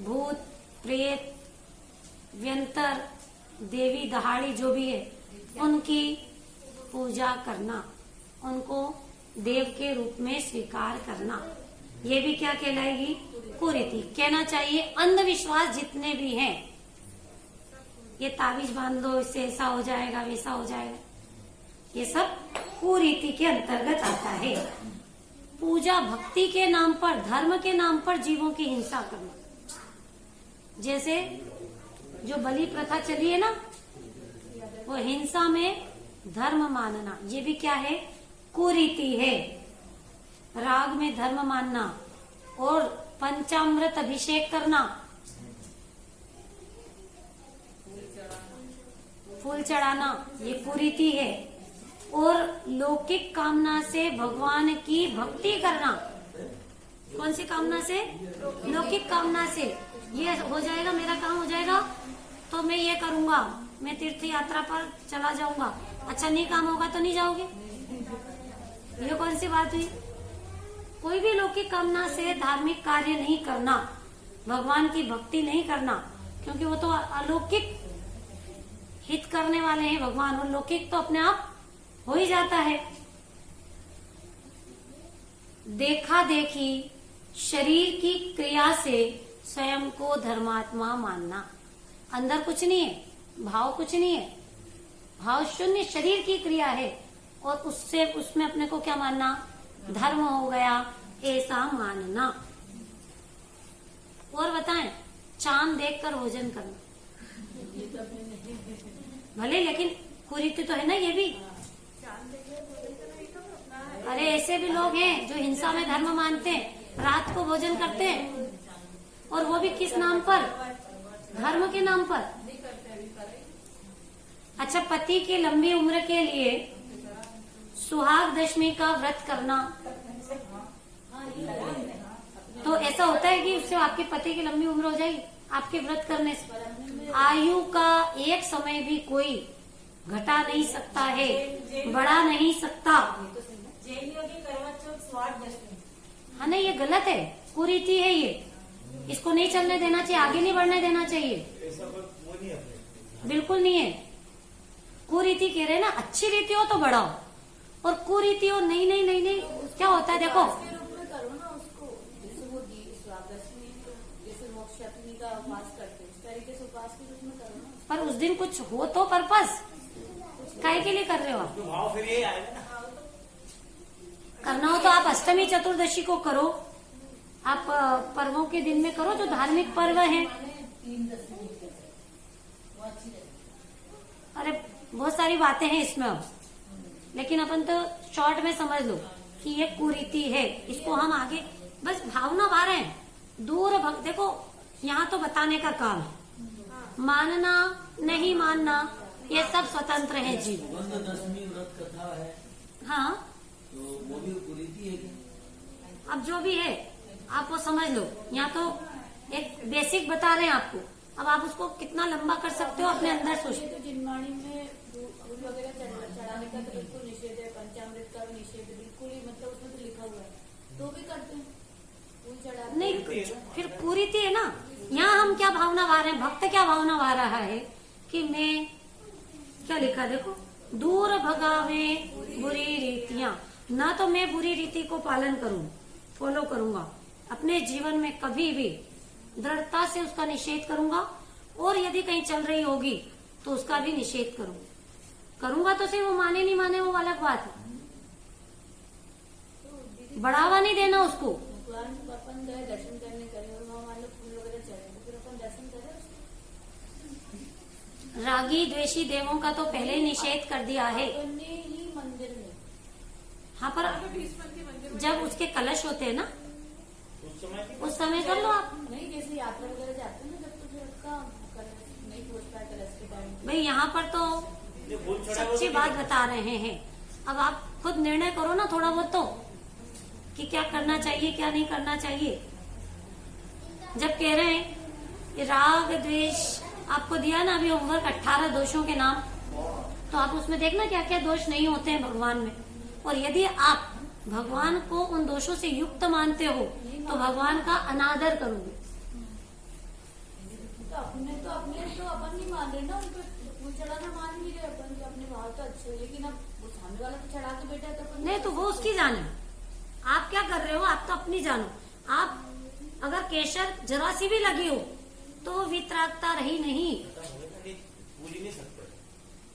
भूत प्रेत, व्यंतर, देवी दहाड़ी जो भी है, उनकी पूजा करना, उनको देव के रूप में स्वीकार करना, ये भी क्या कहलाएगी? कुरीति। कहना चाहिए अंधविश्वास जितने भी हैं, ये ताबीज बांध दो, इससे ऐसा हो जाएगा, वैसा हो जाएगा, ये सब कुरीति के अंतर्गत आता है। पूजा भक्ति के नाम पर, धर्म के नाम पर जीवों की हिंसा करना, जैसे जो बलि प्रथा चली है ना, वो हिंसा में धर्म मानना, ये भी क्या है? कुरीति है। राग में धर्म मानना और पंचामृत अभिषेक करना, फूल चढ़ाना, ये कुरीति है। और लौकिक कामना से भगवान की भक्ति करना। कौन सी कामना से? लौकिक कामना से। ये हो जाएगा, मेरा काम हो जाएगा तो मैं ये करूंगा, मैं तीर्थ यात्रा पर चला जाऊंगा। अच्छा, नहीं काम होगा तो नहीं जाओगे? ये कौन सी बात हुई? कोई भी लौकिक कामना से धार्मिक कार्य नहीं करना, भगवान की भक्ति नहीं करना, क्योंकि वो तो अलौकिक हित करने वाले हैं भगवान, और लौकिक तो अपने आप हो ही जाता है। देखा देखी शरीर की क्रिया से स्वयं को धर्मात्मा मानना। अंदर कुछ नहीं है, भाव कुछ नहीं है, भाव शून्य शरीर की क्रिया है, और उससे उसमें अपने को क्या मानना? धर्म हो गया, ऐसा मानना। और बताएं, चांद देखकर भोजन करना भले, लेकिन कुरीति तो है ना ये भी। अरे ऐसे भी लोग हैं जो हिंसा में धर्म मानते हैं, रात को भोजन करते हैं, और वो भी किस नाम पर? धर्म के नाम पर। अच्छा, पति की लंबी उम्र के लिए सुहाग दशमी का व्रत करना, तो ऐसा होता है कि उससे आपके पति की लंबी उम्र हो जाएगी आपके व्रत करने से। आयु का एक समय भी कोई घटा नहीं सकता है, बढ़ा नहीं सकता। जैनियों की करवा चौथ स्वाद दशमी। हाँ नहीं, ये गलत है, कुरीति है ये। इसको नहीं चलने देना चाहिए, आगे नहीं बढ़ने देना चाहिए। ऐसा वो नहीं है अपने। बिल्कुल नहीं है। कुरीति कह रहे ना, अच्छी रीति हो तो बढ़ाओ, और कुरीति हो नहीं नहीं नहीं नहीं, क्या होता है देखो। के रूप में करो ना उसको, जैसे वो स्वादशमी जैसे मोक्ष अग्नि का उपवास करते हैं, उस तरीके से उपवास के रूप में करो ना। पर उस दिन कुछ हो तो पर्पस, काय के लिए कर रहे हो आप? तो भाव फिर यही आएगा ना। करना हो तो आप अष्टमी चतुर्दशी को करो, आप पर्वों के दिन में करो जो धार्मिक पर्व हैं। अरे बहुत सारी बातें हैं इसमें अब, लेकिन अपन तो शॉर्ट में समझ लो कि ये कुरीति है। इसको हम आगे बस भावना भा रहे हैं, दूर भक्त। देखो यहाँ तो बताने का काम है, मानना नहीं मानना ये सब स्वतंत्र है जी। सुगंध दशमी व्रत कथा है, हाँ, तो वो भी कुरीति है क्या? अब जो भी है आप वो समझ लो। यहाँ तो एक बेसिक बता रहे हैं आपको, अब आप उसको कितना लंबा कर सकते हो अपने अंदर सोच। तो जिनवाणी में दूध वगैरह चढ़ाने का तो बिल्कुल निषेध है, पंचामृत का भी निषेध है, बिल्कुल ही, मतलब उसमें तो लिखा हुआ है, तो भी करते हैं फूल चढ़ा। नहीं, फिर कुरीति है ना। यहाँ हम क्या भावना भा रहे हैं, भक्त क्या भावना भा रहा है कि मैं क्या लिखा देखो, दूर भगावे बुरी रीतियां। ना तो मैं बुरी रीति को पालन करूं, फॉलो करूंगा अपने जीवन में, कभी भी दृढ़ता से उसका निषेध करूंगा, और यदि कहीं चल रही होगी तो उसका भी निषेध करूंगा तो सही, वो माने नहीं माने वो अलग बात है। बढ़ावा नहीं देना उसको। भगवान अपन गए दर्शन करने करें और वहाँ मान लो फूल वगैरह चढ़े, तो फिर अपन दर्शन करें उसको। रागी द्वेषी देवों का तो पहले ही निषेध कर दिया है। अपने ही मंदिर में, हाँ, पर जब उसके कलश होते हैं ना, उस समय कर लो आप। नहीं जैसे यात्रा वगैरह जाते हैं ना, जब तो फिर उसका कलश नहीं पहुंच पाए कलश के टाइम। भाई यहाँ पर तो सच्ची बात बता रहे हैं। अब आप खुद निर्णय करो ना थोड़ा बहुत तो, कि क्या करना चाहिए क्या नहीं करना चाहिए। जब कह रहे हैं राग द्वेष, आपको दिया ना अभी होमवर्क 18 दोषों के नाम, तो आप उसमें देखना क्या क्या दोष नहीं होते हैं भगवान में। और यदि आप भगवान को उन दोषों से युक्त मानते हो तो भगवान का अनादर करोगे। तो अपने तो अपन नहीं मान रहे ना, उनको फूल चढ़ाना मान भी रहे अपन, अपने भाव तो अच्छे है, लेकिन अब वो सामने वाला तो चढ़ा के बैठा है तो अपन नहीं, तो वो उसकी जाने, आप क्या कर रहे हो आप तो अपनी जानो। आप अगर केसर जरा सी भी लगी हो तो वितरागता रही नहीं। पूज नहीं सकते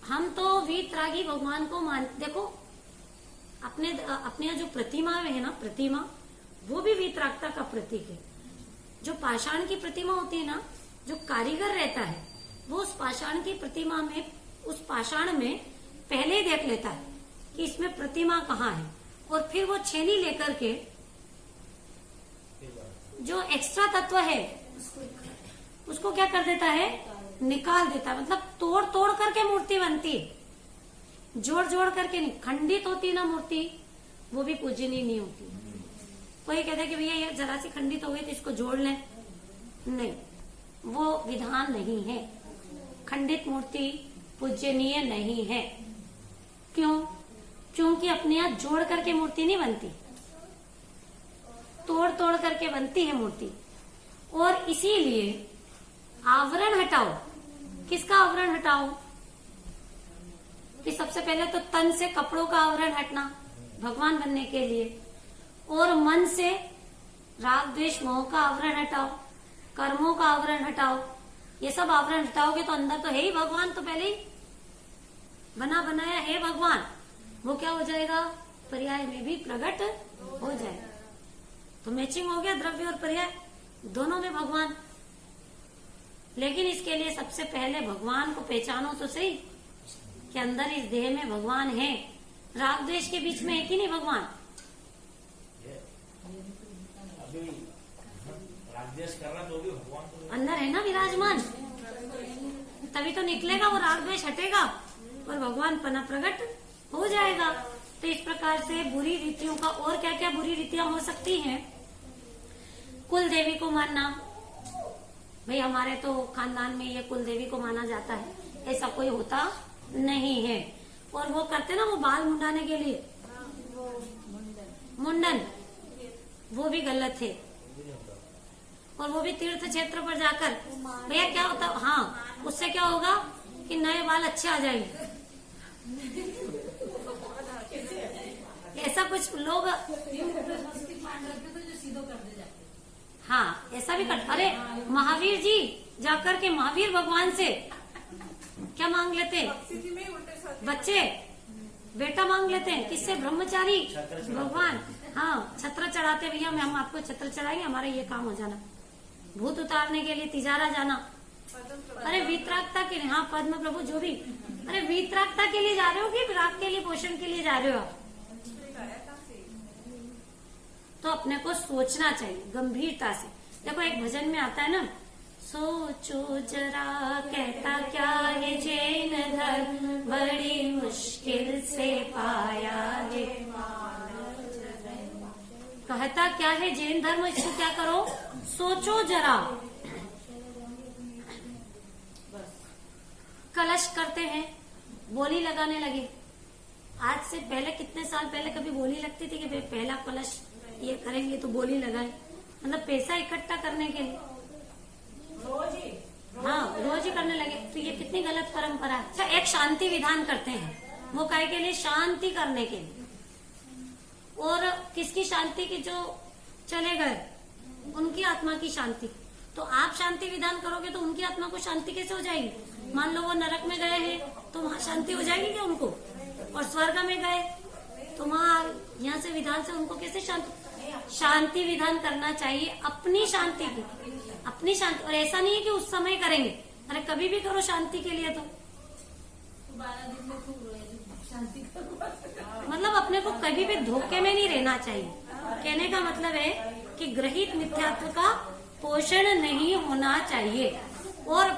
हम तो वीतरागी भगवान को मान, देखो अपने जो प्रतिमा है ना, प्रतिमा वो भी वीतरागता का प्रतीक है। जो पाषाण की प्रतिमा होती है ना, जो कारीगर रहता है वो उस पाषाण की प्रतिमा में, उस पाषाण में पहले ही देख लेता है कि इसमें प्रतिमा कहाँ है, और फिर वो छेनी लेकर के जो एक्स्ट्रा तत्व है उसको क्या कर देता है, निकाल देता है। मतलब तोड़ तोड़ करके मूर्ति बनती है, जोड़ जोड़ करके नहीं। खंडित होती ना मूर्ति, वो भी पूजनीय नहीं होती। कोई कहता है कि भैया ये जरा सी खंडित हो गई तो इसको जोड़ लें, नहीं, वो विधान नहीं है। खंडित मूर्ति पूजनीय नहीं है। क्यों? क्योंकि अपने आप जोड़ करके मूर्ति नहीं बनती, तोड़ तोड़ करके बनती है मूर्ति। और इसीलिए आवरण हटाओ। किसका आवरण हटाओ? कि सबसे पहले तो तन से कपड़ों का आवरण हटना भगवान बनने के लिए, और मन से राग द्वेष मोह का आवरण हटाओ, कर्मों का आवरण हटाओ। ये सब आवरण हटाओगे तो अंदर तो है ही भगवान, तो पहले ही बना बनाया है भगवान। वो क्या हो जाएगा? पर्याय में भी प्रकट हो जाएगा। तो मैचिंग हो गया, द्रव्य और पर्याय दोनों में भगवान। लेकिन इसके लिए सबसे पहले भगवान को पहचानो तो सही कि अंदर इस देह में भगवान है। राग द्वेष के बीच में है कि नहीं भगवान? अभी रागद्वेष कर रहा तो भी भगवान तो अंदर है ना विराजमान, तभी तो निकलेगा वो राग द्वेष हटेगा और भगवान पना प्रकट हो जाएगा। तो इस प्रकार से बुरी रीतियों का और क्या क्या बुरी रीतियां हो सकती हैं? कुल देवी को मानना, भाई हमारे तो खानदान में ये कुल देवी को माना जाता है, ऐसा कोई होता नहीं है। और वो करते ना वो बाल मुंडाने के लिए मुंडन, वो भी गलत है। और वो भी तीर्थ क्षेत्र पर जाकर, भैया क्या होता, हाँ, उससे क्या होगा कि नए बाल अच्छे आ जाएंगे। ऐसा कुछ लोग, हाँ, ऐसा भी कर। अरे महावीर जी जाकर के महावीर भगवान से क्या मांग लेते हैं? बच्चे बेटा मांग लेते हैं। किससे? ब्रह्मचारी भगवान। हाँ, छत्र चढ़ाते, भैया हम आपको छत्र चढ़ाएंगे, हमारा ये काम हो जाना। भूत उतारने के लिए तिजारा जाना। अरे वीतरागता के लिए, हाँ, पद्म प्रभु जो भी, अरे वीतरागता के लिए जा रहे हो कि राग के लिए, पोषण के लिए जा रहे हो आप? तो अपने को सोचना चाहिए गंभीरता से। देखो एक भजन में आता है ना, सोचो जरा कहता क्या है जैन धर्म, बड़ी मुश्किल से पाया है। कहता क्या है जैन धर्म, इसको क्या करो, सोचो जरा। कलश करते हैं, बोली लगाने लगे। आज से पहले कितने साल पहले कभी बोली लगती थी कि भाई पहला कलश ये करेंगे तो बोली लगाए, मतलब पैसा इकट्ठा करने के लिए हाँ रोज ही करने लगे। तो ये कितनी गलत परंपरा है। अच्छा, एक शांति विधान करते हैं, वो काय के लिए? शांति करने के लिए। और किसकी शांति की? जो चले गए उनकी आत्मा की शांति। तो आप शांति विधान करोगे तो उनकी आत्मा को शांति कैसे हो जाएगी? मान लो वो नरक में गए हैं तो वहाँ शांति हो जाएगी क्या उनको? और स्वर्ग में गए तो वहाँ यहाँ से विधान से उनको कैसे शांति? शांति विधान करना चाहिए अपनी शांति की, अपनी शांति। और ऐसा नहीं है कि उस समय करेंगे, अरे कभी भी करो शांति के लिए। तो 12 दिन में खूब रोए, शांति करो। मतलब अपने को कभी भी धोखे में नहीं रहना चाहिए। कहने का मतलब है कि ग्रहित मिथ्यात्व का पोषण नहीं होना चाहिए। और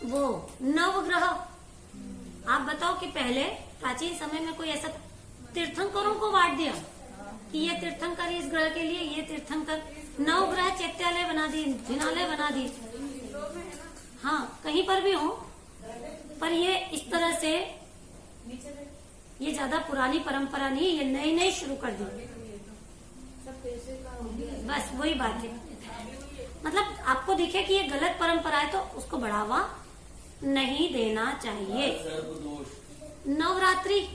वो नवग्रह, आप बताओ कि पहले प्राचीन समय में कोई ऐसा तीर्थंकरों को बांट दिया कि ये तीर्थंकर इस ग्रह के लिए, ये तीर्थंकर, नवग्रह चैत्यालय बना दी, जिनालय बना दी। हाँ, कहीं पर भी हो, पर ये इस तरह से, ये ज्यादा पुरानी परंपरा नहीं, ये नई नई शुरू कर दी। सब पैसे का हो गया। बस वही बात है। मतलब आपको दिखे कि ये गलत परंपरा है तो उसको बढ़ावा नहीं देना चाहिए। नवरात्रि,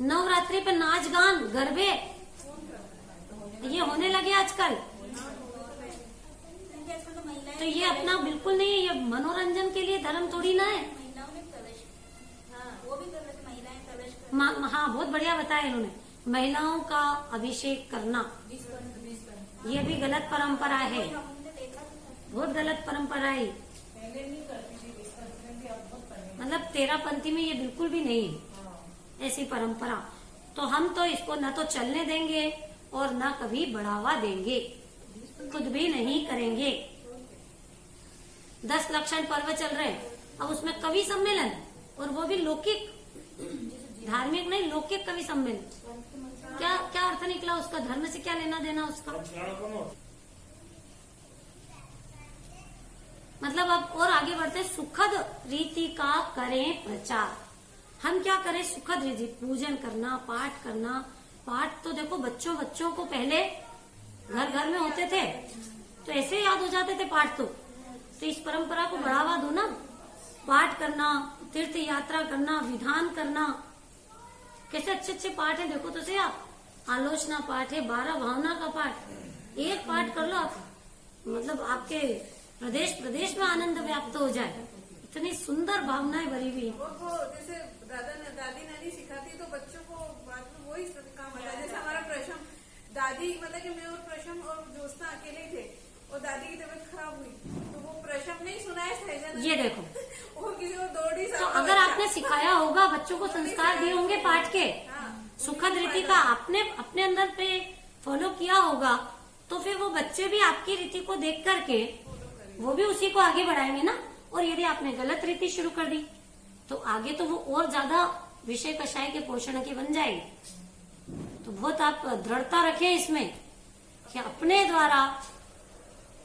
नवरात्रि पे नाच गान गरबे ये होने लगे आजकल। तो ये अपना बिल्कुल नहीं है, ये मनोरंजन के लिए धर्म थोड़ी ना है। हाँ, बहुत बढ़िया बताया इन्होंने, महिलाओं का अभिषेक करना ये भी गलत परंपरा है, बहुत गलत परंपरा है। मतलब 13 पंथी में ये बिल्कुल भी नहीं है ऐसी परंपरा। तो हम तो इसको न तो चलने देंगे और न कभी बढ़ावा देंगे, खुद भी नहीं करेंगे। 10 लक्षण पर्व चल रहे हैं, अब उसमें कवि सम्मेलन, और वो भी लौकिक, धार्मिक नहीं, लौकिक कवि सम्मेलन। क्या क्या अर्थ निकला उसका? धर्म से क्या लेना देना उसका? मतलब अब और आगे बढ़ते हैं। सुखद रीति का करें प्रचार। हम क्या करें? सुखद रीति, पूजन करना, पाठ करना। पाठ तो देखो बच्चों को पहले घर घर में होते थे, तो ऐसे याद हो जाते थे पाठ तो इस परंपरा को बढ़ावा दो ना। पाठ करना, तीर्थ यात्रा करना, विधान करना, कैसे अच्छे अच्छे पाठ है, देखो तो सही आप। आलोचना पाठ है, 12 भावना का पाठ, एक पाठ कर लो आप, मतलब आपके प्रदेश में आनंद व्याप्त हो जाए। इतनी सुंदर भावनाएं भरी हुई। वो जैसे दादी नानी सिखाती तो बच्चों को बाद में वही काम आता है। जैसे हमारा प्रशम, दादी मतलब कि मैं और प्रशम और ज्योत्सना अकेले थे, और दादी की तबीयत खराब हुई तो वो प्रशम नहीं सुनाया सहजन, ये देखो, और किसी को दौड़ी। तो अगर आपने सिखाया होगा, बच्चों को संस्कार दिए होंगे पाठ के, सुखद रीति का आपने अपने अंदर पे फॉलो किया होगा, तो फिर वो बच्चे भी आपकी रीति को देख करके वो भी उसी को आगे बढ़ाएंगे ना। और यदि आपने गलत रीति शुरू कर दी तो आगे तो वो और ज्यादा विषय कषाय के पोषण की बन जाएगी। तो बहुत आप दृढ़ता रखें इसमें कि अपने द्वारा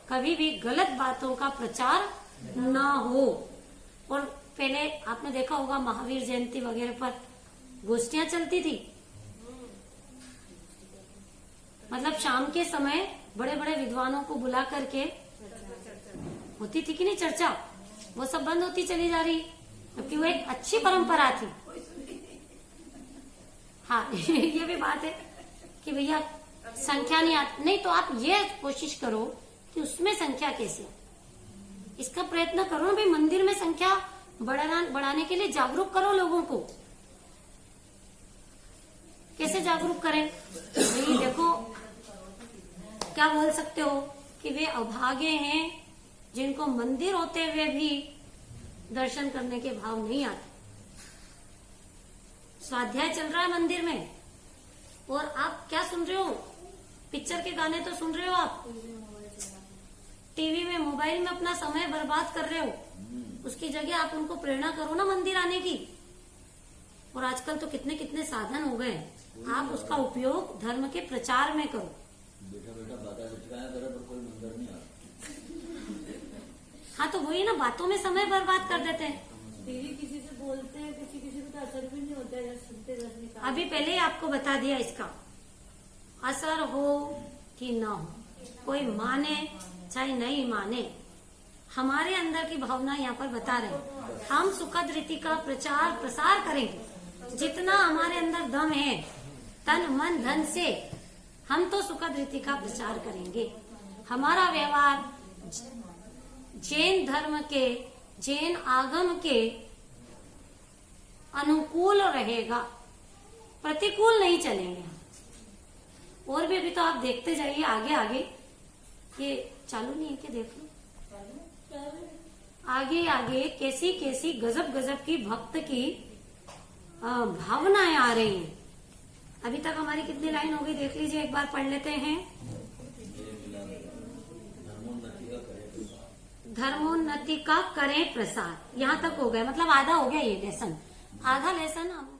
कभी भी गलत बातों का प्रचार ना हो। और पहले आपने देखा होगा महावीर जयंती वगैरह पर गोष्ठियां चलती थी, मतलब शाम के समय बड़े बड़े विद्वानों को बुला करके होती थी कि नहीं चर्चा, वो सब बंद होती चली जा रही, क्योंकि वो एक अच्छी परंपरा थी। हाँ ये भी बात है कि भैया संख्या नहीं तो आप ये कोशिश करो कि उसमें संख्या कैसे, इसका प्रयत्न करो ना भाई। मंदिर में संख्या बढ़ाने के लिए जागरूक करो लोगों को। कैसे जागरूक करें भाई? देखो क्या बोल सकते हो कि वे अभागे हैं जिनको मंदिर होते हुए भी दर्शन करने के भाव नहीं आते। स्वाध्याय चल रहा है मंदिर में और आप क्या सुन रहे हो? पिक्चर के गाने तो सुन रहे हो आप, टीवी में मोबाइल में अपना समय बर्बाद कर रहे हो। उसकी जगह आप उनको प्रेरणा करो ना मंदिर आने की। और आजकल तो कितने कितने साधन हो गए, आप उसका उपयोग धर्म के प्रचार में करो। बेटा बातें लटकाया करे पर कोई मंदिर नहीं आता। हाँ तो वही ना, बातों में समय बर्बाद कर देते हैं। डेली किसी से बोलते हैं, किसी को तो असर भी नहीं होता है, सुनते रह। अभी पहले ही आपको बता दिया इसका असर हो कि ना हो, कोई माने चाहे नहीं माने, हमारे अंदर की भावना यहाँ पर बता रहे हैं। हम सुखद रीति का प्रचार प्रसार करेंगे जितना हमारे अंदर दम है, तन मन धन से हम तो सुखद रीति का प्रचार करेंगे। हमारा व्यवहार जैन धर्म के, जैन आगम के अनुकूल रहेगा, प्रतिकूल नहीं चलेंगे। और भी अभी तो आप देखते जाइए आगे आगे, ये चालू नहीं है क्या? देख लो आगे आगे कैसी कैसी गजब गजब की भक्त की भावनाएं आ रही हैं। अभी तक हमारी कितनी लाइन हो गई देख लीजिए, एक बार पढ़ लेते हैं। धर्मोन्नति का करें प्रसार, यहाँ तक हो गया, मतलब आधा हो गया ये लेसन, आधा लेसन हम